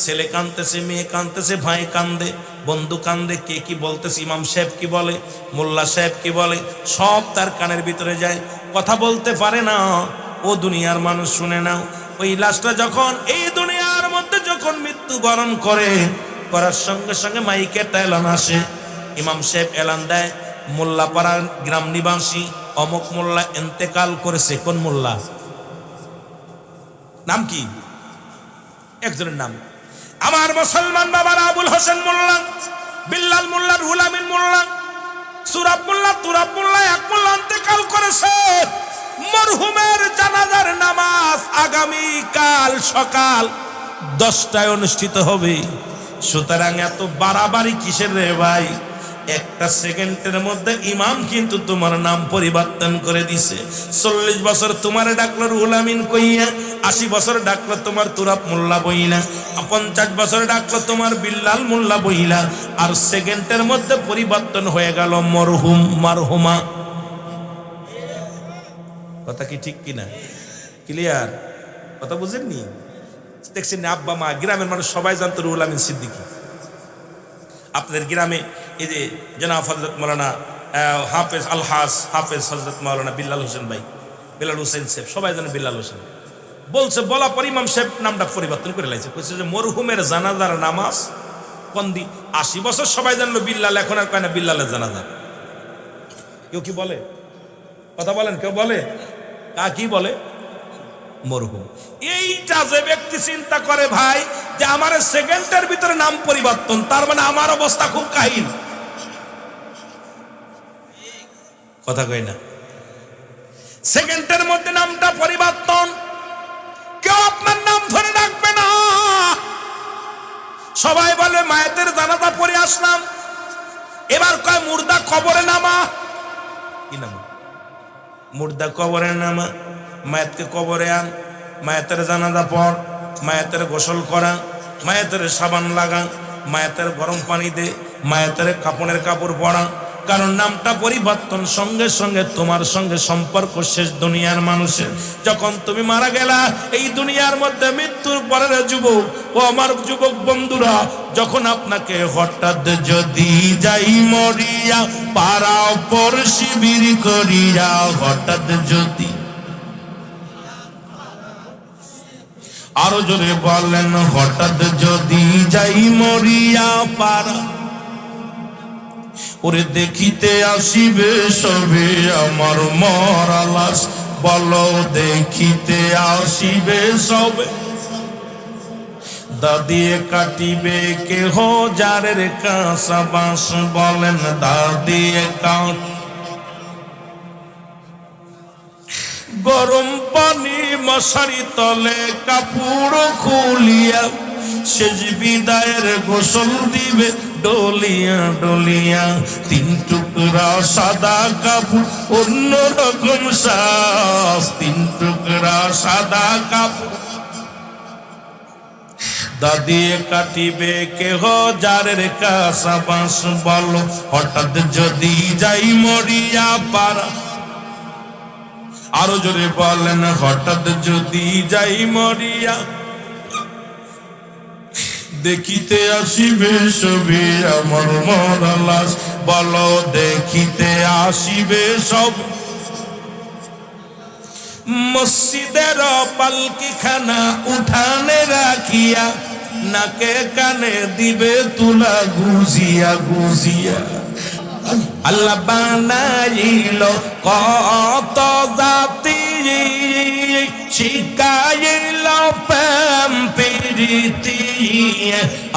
ছেলে কাঁদতেছে, মেয়ে কাঁদতেছে, ভাই কান্দে, বন্ধু কান্দে, কে কি বলতেছে, ইমাম সাহেব কি বলে, মোল্লা সাহেব কি বলে, সব তার কানের ভিতরে যায়। কথা বলতে পারে না, ও দুনিয়ার মানুষ শুনে নাও। ওই লাশটা যখন এই দুনিয়ার মধ্যে যখন মৃত্যুবরণ করে, করার সঙ্গে সঙ্গে মাইকে একটা এলান আসে। ইমাম সাহেব এলান দেয়, মোল্লাপাড়ার গ্রাম নিবাসী অমুক মোল্লা ইন্তেকাল করেছে। কোন মোল্লা? নাম কি? একজনের নাম। আমার মুসলমান বাবার আবুল হোসেন মোল্লা, বিল্লাল মোল্লা, রুহুল আমিন মোল্লা, সুরাব মোল্লা, তুরাব মোল্লা, এক মোল্লা ইন্তেকাল করেছে। মরহুমের জানাজার নামাজ আগামী কাল সকাল 10টায় অনুষ্ঠিত হবে। সুতরাং এত বাড়াবাড়ি কিসের রে ভাই? একটা সেকেন্ডের মধ্যে ইমাম কিন্তু তোমার নাম পরিবর্তন করে দিছে। 40 বছর তোমার ডাকলো রুহুল আমিন কইয়া, 80 বছর ডাকলো তোমার তুরাব মোল্লা বইলা, 50 বছর ডাকলো তোমার বিল্লাল মোল্লা বইলা, আর সেকেন্ডের মধ্যে পরিবর্তন হয়ে গেল মরহুম মারহুমা। কথা কি ঠিক কিনা? ক্লিয়ার? কথা বুঝেননি? দেখছেন আব্বা মা গ্রামের মানুষ সবাই জানতো রুহুল আমিন সিদ্দিকী। আপনাদের গ্রামে এই যে জনাব হযরত মাওলানা হাফেজ আলহাজ হাফেজ হযরত মাওলানা বিল্লাল হোসেন ভাই, বিল্লাল হোসেন সাহেব, সবাই জানে বিল্লাল হোসেন। বলছে, বলা পর ইমাম সাহেব নামটা পরিবর্তন করে লাইছে। কইছে যে মরহুমের জানাজার নামাজ কোন দিন? 80 বছর সবাই জানলো বিল্লাল, এখন আর কয় না বিল্লালের জানাজা। কেউ কি বলে? কথা বলেন, কেউ বলে? কি বলে? মরহুম। এইটা যে ব্যক্তি চিন্তা করে ভাই যে আমার সেকেন্ডের ভিতরে নাম পরিবর্তন, তার মানে আমার অবস্থা খুব কাহিল। কথা কই না? সেকেন্ডের মধ্যে নামটা পরিবর্তন, কেউ আপনার নাম ধরে ডাকবে না। সবাই বলে মায়েদের জানাজা পড়ে আসলাম, এবার কয় মুর্দা কবরে নামা। কি নাম? মুর্দা কবরে নামা। মায়েতকে কবরে আন, মায়েতের জানাজা পড়, মায়েতের গোসল করা, মায়েতের সাবান লাগা, মায়েতের গরম পানি দে, মায়েতের কাপড়ের কাপড় পরা। কারণ নামটা পরিবর্তন সঙ্গে সঙ্গে তোমার সঙ্গে সম্পর্ক শেষ দুনিয়ার মানুষের। যখন তুমি মারা গেলা এই দুনিয়ার মধ্যে, মৃত্যুর পরের যুবক ও আমার যুবক বন্ধুরা, যখন আপনাকে হঠাৎ যদি যাই মরিয়া, পাড়া পর শিবির করিয়া, হঠাৎ যদি, আরো জোরে বলেন, হঠাৎ যদি যাই মরিয়া পাড়া, ওরে দেখিতে আসিবে সবে আমার মরা লাশ। বলো দেখিতে আসিবে সবে, দাদিয়ে কাটিবে কেহ জারের কাঁচা বাঁশ। বলেন দাদিয়ে কাট, গরম পানি মশারি তলে কাপড় খুলিয়া, শেষ বিদায়ের গোসল দিবে ডলিয়া ডলিয়া। 3 টুকরা সাদা কাপড়, অন্যরকম শ্বাস। 3 টুকরা সাদা কাপড়, দাদিয়ে কাটিবে কেহ জারের কাঁচা বাঁশ। বলো হঠাৎ যদি যাই মরিয়া পাড়া, আরো জোরে বলেন, হঠাৎ যদি যাই মরিয়া, দেখিতে আসিবে সবে আমার মরা লাশ। বলো দেখিতে আসিবে সব, মসজিদের পালকি খানা উঠানে রাখিয়া, নাকে কানে দিবে তুলা গুজিয়া গুজিয়া। আল্লাহ বানাইল কত জাতি, শিখাইল প্রেম প্রীতি,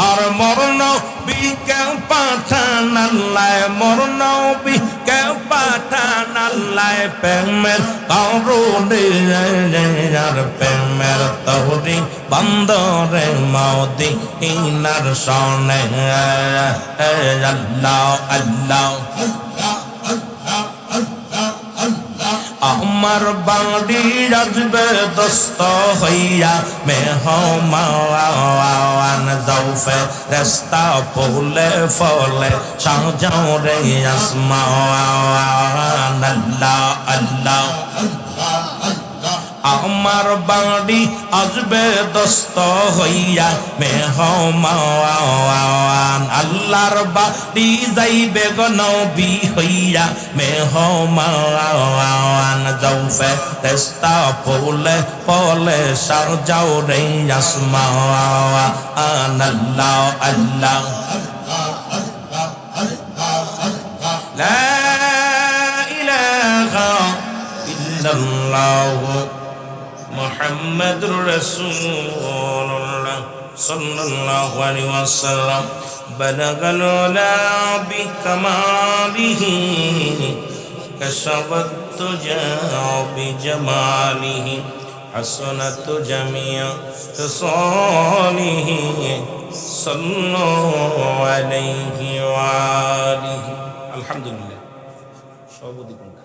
আর মরণ বিকে পাঠান আল্লাহ, মরণ বিকে পাঠান আল্লাহ। প্রেমের কারণে আর প্রেমের তহরি বন্দরে মৌদি ইনার সনে। আল্লাহ আল্লাহ আমার বাড়ি রাজবে দস্ত হইয়া, মেহমান জৌফে রাস্তা ফুলে ফলে সাজাও রে আসমান। আল্লাহ আল্লাহ আমার বাড়ি আসবে দস্ত হইয়া, মেহমান আল্লাহর বাড়ি যাইবে গো নবী হইয়া, মেহমান জৌফে রাস্তা ফুলে ফলে সাজাও রে আসমান। আল্লাহ আল্লাহ লা ইলাহা ইল্লাল্লাহ মুহাম্মাদুর রাসূলুল্লাহ সাল্লাল্লাহু আলাইহি ওয়াসাল্লাম। বালাগাল উলা বিকামালিহি, কাশাফাত তুজা বিজামালিহি, হাসানাত জামিয়া তাসালিহি, সাল্লাল্লাহু আলাইহি ওয়া আলিহি। আলহামদুলিল্লাহ। সভাপতি কোনটা?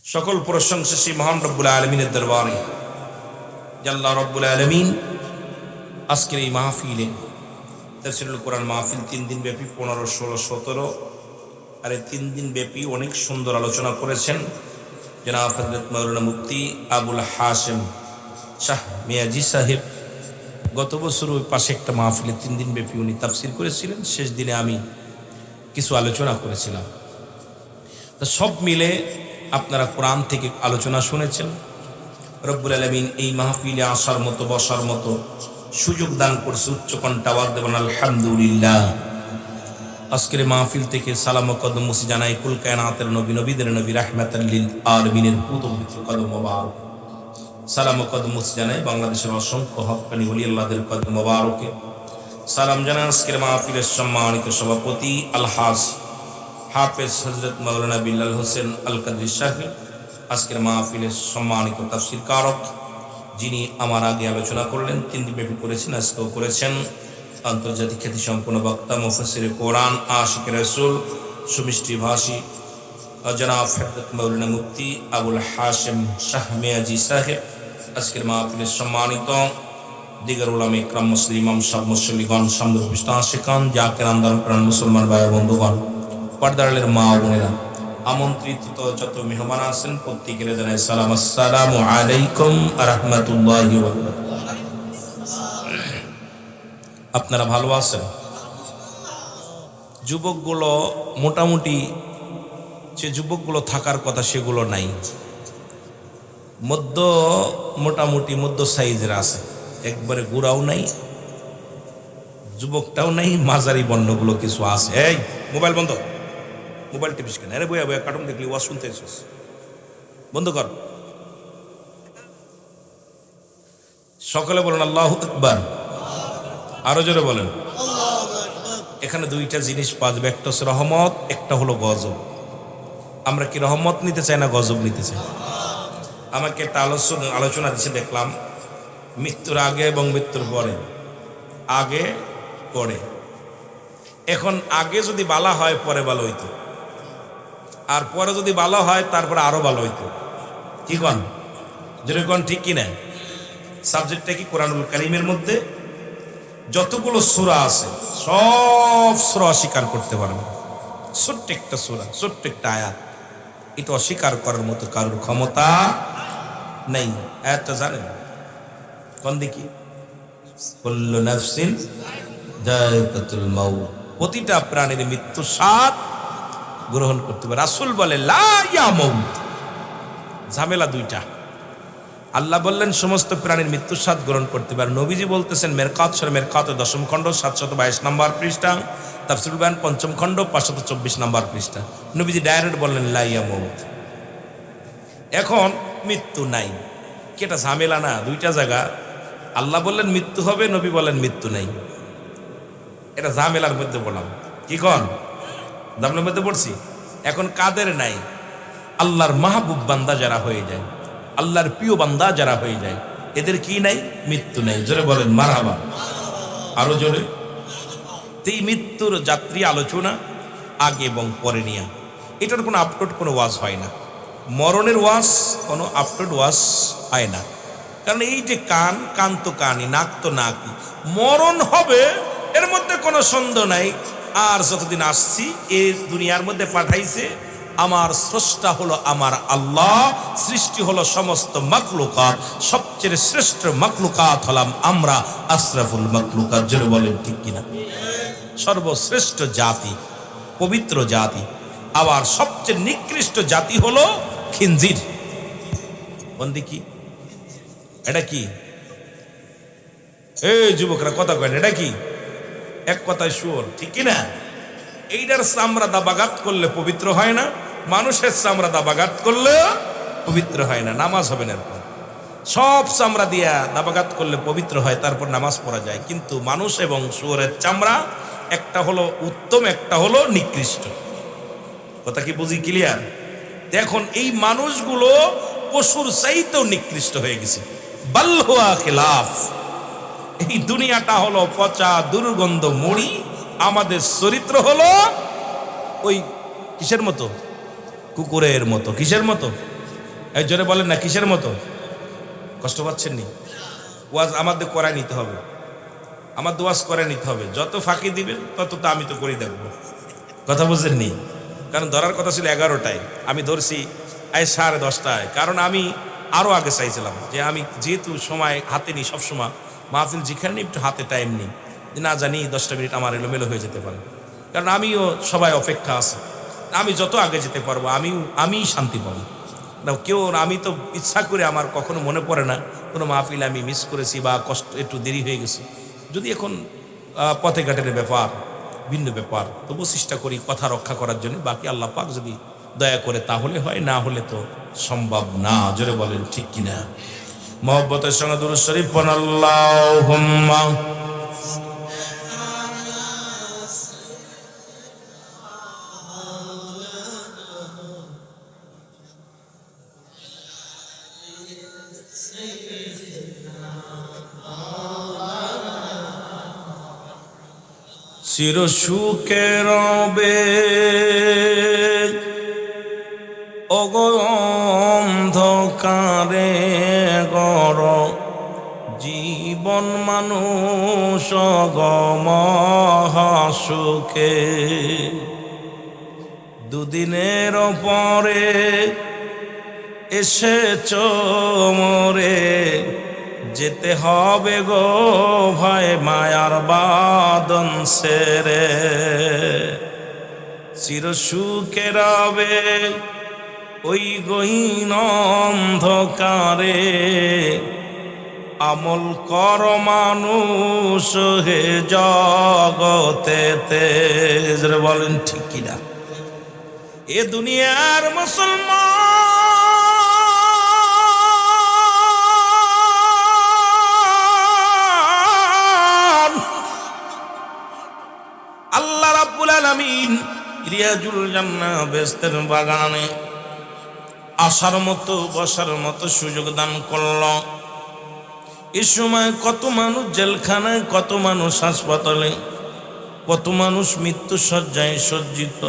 সকল প্রশংসা সেই মহান রব্বুল আলামিনের দরবারে। আল্লাহ রব্বুল আলামিন আজকের এই মাহফিলে, তাফসীরুল কোরআন মাহফিল 3 দিন ব্যাপী, 15, 16, 17 আর এই 3 দিন ব্যাপী অনেক সুন্দর আলোচনা করেছেন জনাব হযরত মাওলানা মুফতি আবুল হাশেম শাহ মিয়াজি সাহেব। গত বছর ওই পাশে একটা মাহফিলে 3 দিন ব্যাপী উনি তাফসীর করেছিলেন। শেষ দিনে আমি কিছু আলোচনা করেছিলাম। তো সব মিলে আপনারা কোরআন থেকে আলোচনা শুনেছেন। রব্বুল আলামিন এই মাহফিলে আসার মতো, বসার মতো সুযোগ দান করছে। উচ্চ কণ্ঠে আওয়াজ দেবেন আলহামদুলিল্লাহ। আজকের মাহফিল থেকে সালাম ও কদম মুসি জানাই কুল কায়নাতের নবী, নবীদের নবী, রাহমাতাল লিল আলামিনের পবিত্র কদম মোবারক। সালাম ও কদম মুসি জানাই বাংলাদেশের অসংখ্য হক্কানি ওলি আল্লাহদের কদম মোবারকে। সালাম জানাই আজকের মাহফিলের সম্মানিত সভাপতি আলহাজ হাফেজ হযরত মাওলানা বিল্লাল হোসেন আল কাদরি সাহেব, আজকের মাহফিলের সম্মানিত তাফসীর কারক, যিনি আমার আগে আলোচনা করলেন, 3 দিন ব্যাপী করেছেন, আজকেও করেছেন। আন্তর্জাতিক খ্যাতি সম্পন্ন বক্তা, মুফাসসিরে কোরআন, আশিকে রাসূল, সুমিষ্টি ভাষী জনাব হযরত মাওলানা মুফতি আবুল হাশেম শাহ মিয়াজি সাহেব, আজকের মাহফিলের সম্মানিত দিগার উলামা ইকরাম, মুসলিম ইমাম সাহেব, মুসল্লিগণ, সামনে উপস্থিত আশিকান, জাকিরান, দারুল মুসলমান ভাই বন্ধুগণ, পর্দারের মা বোনেরা, আমন্ত্রিত যত মেহমান আছেন প্রত্যেকের জানাই সালাম। আসসালামু আলাইকুম ওয়া রাহমাতুল্লাহি ওয়া বারাকাতুহু। আপনারা ভালো আছেন? যুবকগুলো মোটামুটি যে যুবকগুলো থাকার কথা সেগুলো নাই, মোটামুটি মধ্য সাইজের আছে। একবারে গুড়াও নাই, যুবকটাও নাই, মাঝারি বর্ণগুলো কিছু আছে। এই মোবাইল বন্ধ, মোবাইল টিপিস কেন? আরে বইয়া বইয়া কার্টুন দেখলি ওয়াজ শুনতে এসেছিস, বন্ধ কর। সকলে বলেন আল্লাহু আকবার, আরো জোরে বলেন। এখানে 2টা জিনিস পাওয়া, একটা হচ্ছে রহমত, একটা হলো গজব। আমরা কি রহমত নিতে চাই না গজব নিতে চাই? আমাকে একটা আলোচনা দিচ্ছে দেখলাম, মৃত্যুর আগে এবং মৃত্যুর পরে, আগে পরে। এখন আগে যদি ভালো হয় পরে ভালো হইতো, আর পরে যদি ভালো হয় তারপরে আরো ভালো হইতো। কি কন? যেরকম ঠিক কিনা? সাবজেক্টটা কি? কোরআনুল কারীমের মধ্যে যতগুলো সূরা আছে সব সূরা অস্বীকার করতে পারবে, ছোট্ট একটা সূরা, ছোট্ট একটা আয়াত, এটা অস্বীকার করার মতো কারোর ক্ষমতা নেই। আয়াতটা জানেন কোন দিকে? কুল্লু নাফসিন যায়কাতুল মাউত, প্রতিটা প্রাণীর মৃত্যু স্বাদ গ্রহণ করতে হবে। রাসূল বলে লা ইয়ামুত, ঝামেলা দুইটা। আল্লাহ বললেন সমস্ত প্রাণীর মৃত্যু স্বাদ গ্রহণ করতে পারে। নবীজি বলতেছেন মেরকাত সূরা মেরকাতের 10ম খণ্ড 722 নম্বর পৃষ্ঠা, তাফসীরুল বায়ান 5ম খণ্ড 524 নম্বর পৃষ্ঠা। নবীজি ডাইরেক্ট বললেন লা ইয়ামুত। এখন মৃত্যু নাই, কি এটা ঝামেলা না? দুইটা জায়গা। আল্লাহ বললেন মৃত্যু হবে, নবী বলেন মৃত্যু নাই। এটা ঝামেলার মধ্যে বললাম, কি কন? ঝামেলার মধ্যে পড়ছি। এখন কাদের নাই? আল্লাহর মাহবুব বান্দা যারা হয়ে যায়, আল্লাহর প্রিয় বান্দা যারা হয়ে যায়, এদের কি নাই? মৃত্যু নাই। জোরে বলেন মারহাবা, আরো জোরে। এই মৃত্যুর যাত্রী আলোচনা আগে এবং পরে নিয়ে, এটার কোনো আপলোড কোনো ওয়াজ হয় না। মরণের ওয়াজ কোনো আপলোড ওয়াজ হয় না, কারণ এই যে কান, কান তো কানই, নাক তো নাকই। মরণ হবে এর মধ্যে কোনো সন্দেহ নাই। আর যতদিন আসছি এই দুনিয়ার মধ্যে পাঠাইছে আমার স্রষ্টা হলো আমার আল্লাহ, সৃষ্টি হলো সমস্ত মাখলুকাত, সবচেয়ে শ্রেষ্ঠ মাখলুকাত হলাম আমরা, আশরাফুল মাখলুকাত। জোরে বলেন ঠিক কিনা? সর্বশ্রেষ্ঠ জাতি, পবিত্র জাতি। আবার সবচেয়ে নিকৃষ্ট জাতি হলো খিনজির। বন্দি কি এটা? কি এই যুবকরা কথা কয়, এটা কি? এক কথায় শুয়োর, ঠিক কিনা? এইটার চামড়া দাবাঘাত করলে পবিত্র হয় না, মানুষের চামড়া দাবাঘাত করলে পবিত্র হয় না। নামাজ হবে না। এরপর সব চামড়া দিয়া দাবাঘাত করলে পবিত্র হয়, তারপর নামাজ পড়া যায়। কিন্তু মানুষ এবং শুয়োরের চামড়া একটা হলো উত্তম, একটা হলো নিকৃষ্ট। কথা কি বুঝি ক্লিয়ার? এখন এই মানুষগুলো পশুর চাইতেও নিকৃষ্ট হয়ে গেছে। বাল হুয়া খিলাফ। এই দুনিয়াটা হলো পচা দুর্গন্ধ মুড়ি, আমাদের চরিত্র হলো ওই কিসের মতো? কুকুরের মতো। কিসের মতো? এই জোরে বলেন না, কিসের মতো? কষ্ট পাচ্ছেন নি? ওয়াজ আমাদের করায় নিতে হবে, আমার দোয়াজ করে নিতে হবে। যত ফাঁকি দিবেন তত তো আমি তো করে দেখবো। কথা বুঝলেন নি? কারণ ধরার কথা ছিল 11টায়, আমি ধরছি 10:30টায়। কারণ আমি আরো আগে চাইছিলাম যে আমি যেহেতু সময় হাতে নিই, সবসময় মাহফিল যেখানে একটু হাতে টাইম নিই, না জানি 10টা মিনিট আমার এলোমেলো হয়ে যেতে পারে। কারণ আমিও সবাই অপেক্ষা আছে, আমি যত আগে যেতে পারবো আমিই শান্তি পাবো না। কেউ, আমি তো ইচ্ছা করে, আমার কখনো মনে পড়ে না কোনো মাহফিল আমি মিস করেছি বা কষ্ট একটু দেরি হয়ে গেছে। যদি এখন পথে ঘাটের ব্যাপার, ভিন্ন ব্যাপার, তবু চেষ্টা করি কথা রক্ষা করার জন্য। বাকি আল্লাহ পাক যদি দয়া করে তাহলে হয়, না হলে তো সম্ভব না। জোরে বলেন ঠিক কিনা? মহব্বতের সঙ্গে দুরূদ শরীফ পড়ুন। আল্লাহুম্মা চির সুখে রবে অন্ধকারে গর জীবন মানুষ মহাসুখে। দুদিনের পরে এসেছ মোরে, যেতে হবে গো ভাই মায়ার বাদন সেরে। চির সুখে রবে ওই গহীন অন্ধকারে, আমল কর মানুষ হে জগতেতে। বলেন ঠিক কিনা? এ দুনিয়ার মুসলমান, আল্লাহ রাব্বুল আলামিন রিয়াজুল জান্নাহ বেহেশতের বাগানে আসার মতো, বসার মতো সুযোগ দান করল। এ সময় কত মানুষ জেলখানায়, কত মানুষ হাসপাতালে, কত মানুষ মৃত্যু শয্যায় সজ্জিত।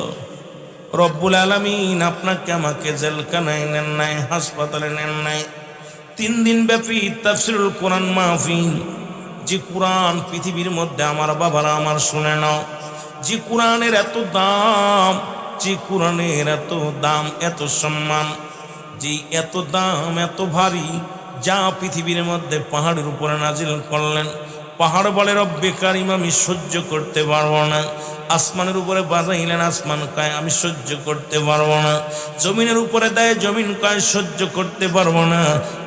রব্বুল আলামিন আপনাকে আমাকে জেলখানায় নেন নাই, হাসপাতালে নেন নাই। 3 দিন ব্যাপী তাফসীরুল কোরআন মাহফিল, যে কোরআন পৃথিবীর মধ্যে আমার বাবারা আমার শুনে নাও, যে কোরআনের এত দাম, যে কোরআনের এত দাম, এত সম্মান, যে এত দাম, এত ভারী, যা পৃথিবীর মধ্যে পাহাড়ের উপরে নাজিল করলেন। পাহাড় বলে রব্বে কারিম আমি সহ্য করতে পারবো না। আসমানের উপরে বাজাইলেন, আসমান কয় আমি সহ্য করতে পারবো না। জমিনের উপরে দেয়, জমিন কয় সহ্য করতে পারবো না।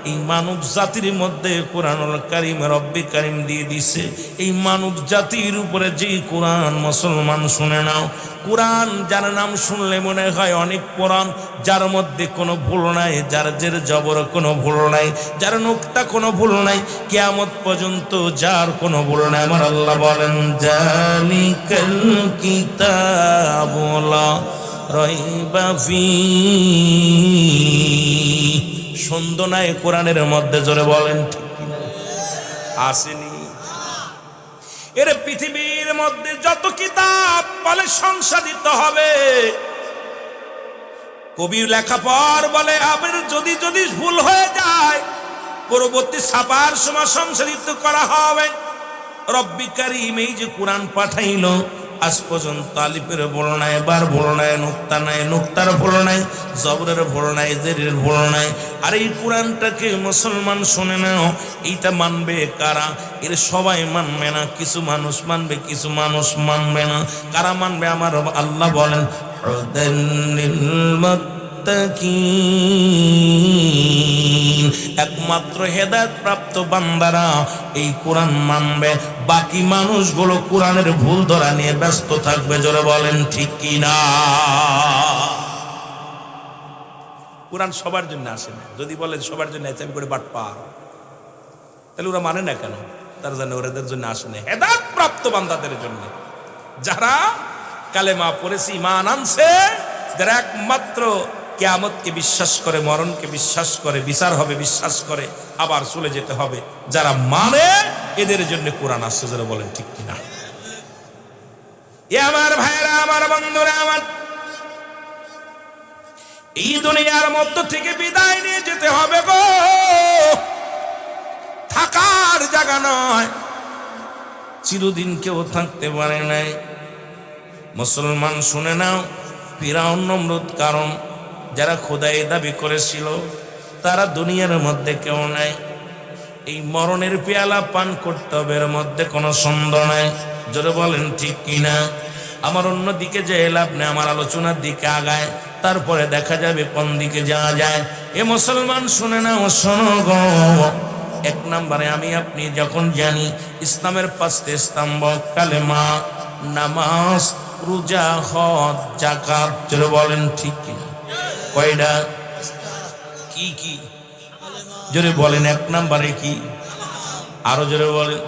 এই মানব জাতির মধ্যে কোরআনুল কারিম রব্বে কারিম দিয়ে দিছে। এই মানব জাতির উপরে যে কোরআন, মুসলমান শুনে নাও, কোরআন যার নাম শুনলে মনে হয় অনেক কোরআন, যার মধ্যে কোনো ভুল নাই, যার জের জবর কোনো ভুল নাই, যার নুকতা কোনো ভুল নাই, কিয়ামত পর্যন্ত যার কোনো ভুল নাই। আমার আল্লাহ বলেন জালিকাল কিতাবু লা রাইবা ফীহি। সুন্দর নাই কোরআনের মধ্যে, জোরে বলেন ঠিক কিনা? আসেনি? এর পৃথিবীর মধ্যে যত কিতাব বলে সংশোধিত হবে, কবি লেখাপড় বলে আবার যদি যদি ভুল হয়ে যায় পরবর্তী ছাপার সময় সংশোধিত করা হবে। রব্বি কারিম এই যে কোরআন পাঠাইল, আজ পর্যন্ত আলিফের ভুল নাই, বার ভুল নাই, নুক্তা নাই, নুক্তার ভুল নাই, জবরের ভুল নাই, জেরের ভুল নাই। আর এই কোরআনটাকে মুসলমান শুনে নাও, এইটা মানবে কারা? এর সবাই মানবে না, কিছু মানুষ মানবে, কিছু মানুষ মানবে না। কারা মানবে? আমার আল্লাহ বলেন হুদাল লিল মুত্তাকিন, একমাত্র হেদায়েত প্রাপ্ত বান্দারা এই কোরআন মানবে। বাকি মানুষগুলো কোরআনের ভুল ধরা নিয়ে ব্যস্ত থাকবে। জোরে বলেন ঠিক কিনা? কোরআন সবার জন্য আসে না। যদি বলেন সবার জন্য আছে, আমি করে বাট পার, তাহলে ওরা মানে না কেন? তারা জানে ওদের জন্য আসে না, হেদায়েত প্রাপ্ত বান্দাদের জন্য, যারা কালেমা পড়েছে, ঈমান আনছে, যারা একমাত্র কিয়ামতকে বিশ্বাস করে, মরণকে বিশ্বাস করে, বিচার হবে বিশ্বাস করে, আবার চলে যেতে হবে, যারা মানে, এদের জন্য কোরআন আসছে। যারা বলেন ঠিক কিনা? এ আমার ভাইরা, আমার বন্ধুরা, আমার এই দুনিয়ার মধ্য থেকে বিদায় নিয়ে যেতে হবে গো। থাকার জায়গা নয়, চিরদিন কেউ থাকতে পারে নাই। মুসলমান শুনে নাও, ফিরাউন, নমরুদ, কারণ যারা খোদাই দাবি করেছিল, তারা দুনিয়ার মধ্যে কেউ নাই। এই মরণের পেয়ালা পান করতে হবে, এর মধ্যে কোনো সন্দেহ নাই। জোরে বলেন ঠিক কিনা? আমার অন্য দিকে যে লাভ নেই, আমার আলোচনার দিকে আগায়, তারপরে দেখা যাবে কোন দিকে যাওয়া যায়। এ মুসলমান শুনে না, ও শোনো গো। এক নম্বরে আমি আপনি যখন জানি ইসলামের 5টি স্তম্ভ, কালেমা, নামাজ, রোজা, হজ, যাকাত। জোরে বলেন ঠিক কিনা? কয়টা? কি কি? জোরে বলেন। এক নম্বরে কি? আরো জোরে বলেন।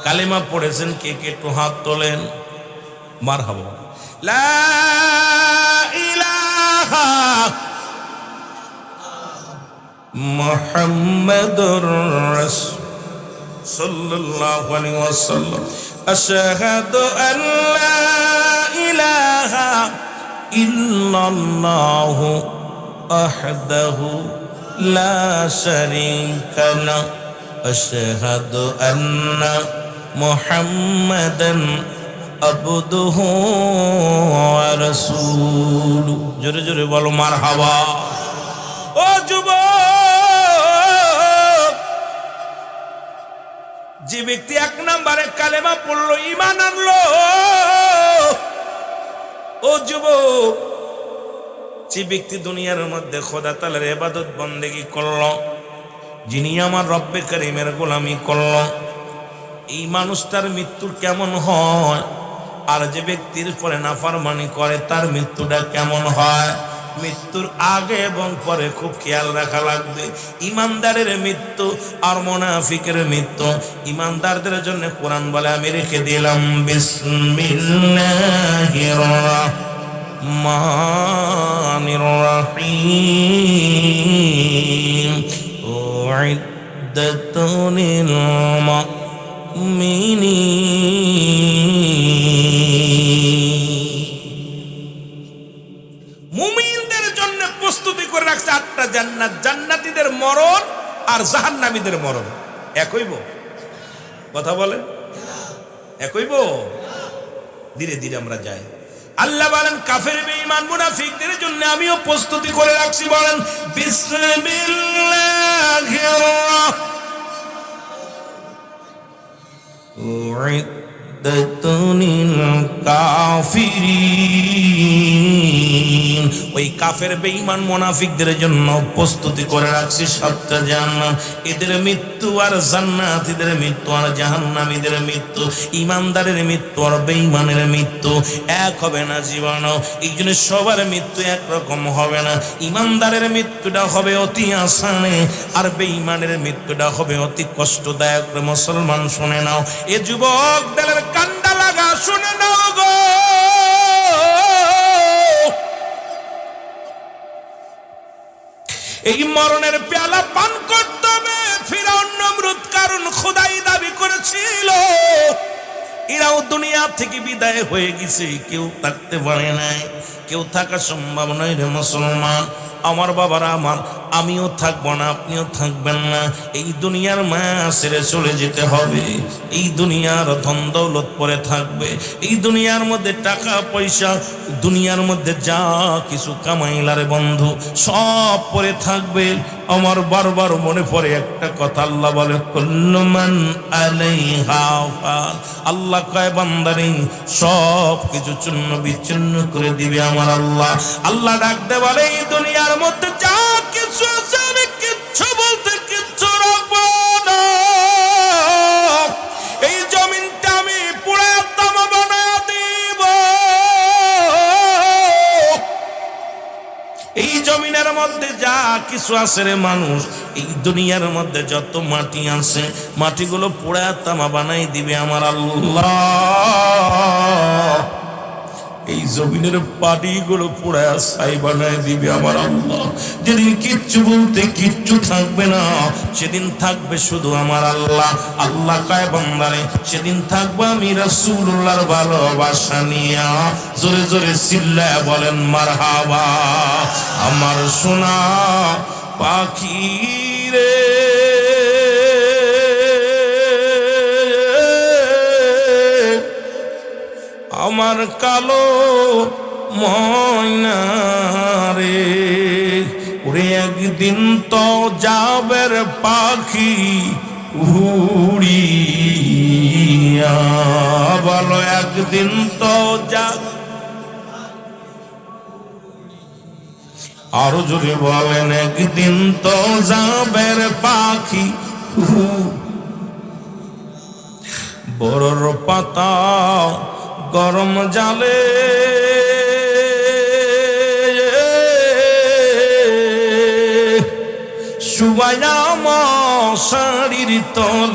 কালেমা পড়েছেন কে কে? একটু হাত তোলেন। মারহাবা। লা ইলাহা মুহাম্মাদুর রাসূল সাল্লাল্লাহু আলাইহি ওয়াসাল্লাম। আশহাদু আল লা ইলাহা ইল্লাল্লাহু ওয়াহদাহু লা শারীকা লাহু আশহাদু আন্না মুহাম্মাদান আবদুহু ওয়া রাসূলুহু। জোরে জোরে বলো মারহাবা। ও যুবক, যে ব্যক্তি 1 নম্বরে কালেমা পড়লো, ঈমান আনলো, ও যুবক, যে ব্যক্তি দুনিয়ার মধ্যে খোদা তাআলার ইবাদত বন্দেগী করলো, যিনি আমার রব্বে কারীমের গোলামি করলো, এই মানুষটার মৃত্যুর কেমন হয়? আর যে ব্যক্তির পরে নাফরমানি করে, তার মৃত্যুটা কেমন হয়? মৃত্যুর আগে এবং পরে খুব খেয়াল রাখা লাগবে। ইমানদারের মৃত্যু আর মুনাফিকের মৃত্যু। ইমানদারদের জন্য কোরআন বলে আমি রেখে দিলাম বিসমিল্লাহির রাহমানির রাহিম উইদ্দাতুল মুমিনদের জন্য প্রস্তুতি করে রাখছে 8টা জান্নাত। জান্নাতীদের মরণ আর জাহান্নামীদের মরণ এক হইব? কথা বলে এক হইব? ধীরে ধীরে আমরা যাই। আল্লাহ বলেন কাফের বেঈমান মুনাফিকদের জন্য আমিও প্রস্তুতি করে রাখছি। বলেন বিসমিল্লাহির রাহমানির কাফিরিন। ওই কাফের বেঈমান মুনাফিকদের জন্য প্রস্তুতি করে রাখছি সাতটা জান্নাত। এদের মৃত্যু আর জান্নাত, এদের মৃত্যু আর জাহান্নাম, এদের মৃত্যু ঈমানদারের মৃত্যু আর বেঈমানের মৃত্যু এক হবে না জীবনও। এই জন্য সবার মৃত্যু একরকম হবে না। ঈমানদারের মৃত্যুটা হবে অতি আসানে, আর বেঈমানের মৃত্যুটা হবে অতি কষ্টদায়ক। মুসলমান শুনে নাও, এ যুবক দলের কান্ডা লাগা শুনে নাও গো। এই মরণের পেয়ালা পান করতে হবে। ফিরআউন নমরুদ কারণ খোদাই দাবি করেছিল, এরাও দুনিয়া থেকে বিদায় হয়ে গেছে, কেউ থাকতে পারে নাই, কেউ থাকা সম্ভব নয় রে মুসলমান। আমার বাবারা আমার, আমিও থাকবো না, আপনিও থাকবেন না। এই দুনিয়ার মায়া ছেড়ে চলে যেতে হবে। এই দুনিয়ার ধন দৌলত পরে থাকবে, এই দুনিয়ার মধ্যে টাকা পয়সা, দুনিয়ার মধ্যে যা কিছু কামাইলারে বন্ধু সব পরে থাকবে। আমার বারবার মনে পড়ে একটা কথা, আল্লাহ বলে কুল্লু মান আলাইহা ফান। আল্লাহ কয় বান্দারে সব কিছু চূর্ণ বিচ্ছিন্ন করে দিবে আমার আল্লাহ। আল্লাহ ডাকতে বলে এই দুনিয়ার মধ্যে যা কিছু আছে আমি কিচ্ছু বলতে কিচ্ছু রাখবো না। এই জমিনটা আমি পুরা তামা বানায় দিব। এই জমিনের মধ্যে যা কিছু আছে রে মানুষ, এই দুনিয়ার মধ্যে যত মাটি আছে মাটিগুলো পুরা তামা বানাই দিবে আমার আল্লাহ। এই জমিনের পানিগুলো পুরা ছাই বানায় দিবে আমার আল্লাহ। যেদিন কিচ্ছু বলতে কিচ্ছু থাকবে না, সেদিন থাকবে শুধু আমার আল্লাহ। আল্লাহ কয় বান্দারে সেদিন থাকবো আমি রাসূলুল্লাহর ভালোবাসা নিয়া। জোরে জোরে চিল্লায় বলেন মারহাবা। আমার সোনা পাখি রে, আমার কালো ময়না রে, ওরে একদিন তো যাবের পাখি উড়িয়া। বলো একদিন তো যা, আরো জোরে বলেন একদিন তো যাবের পাখি। বড়র পাতা গরম জালে শুয়ায়া মশারির তল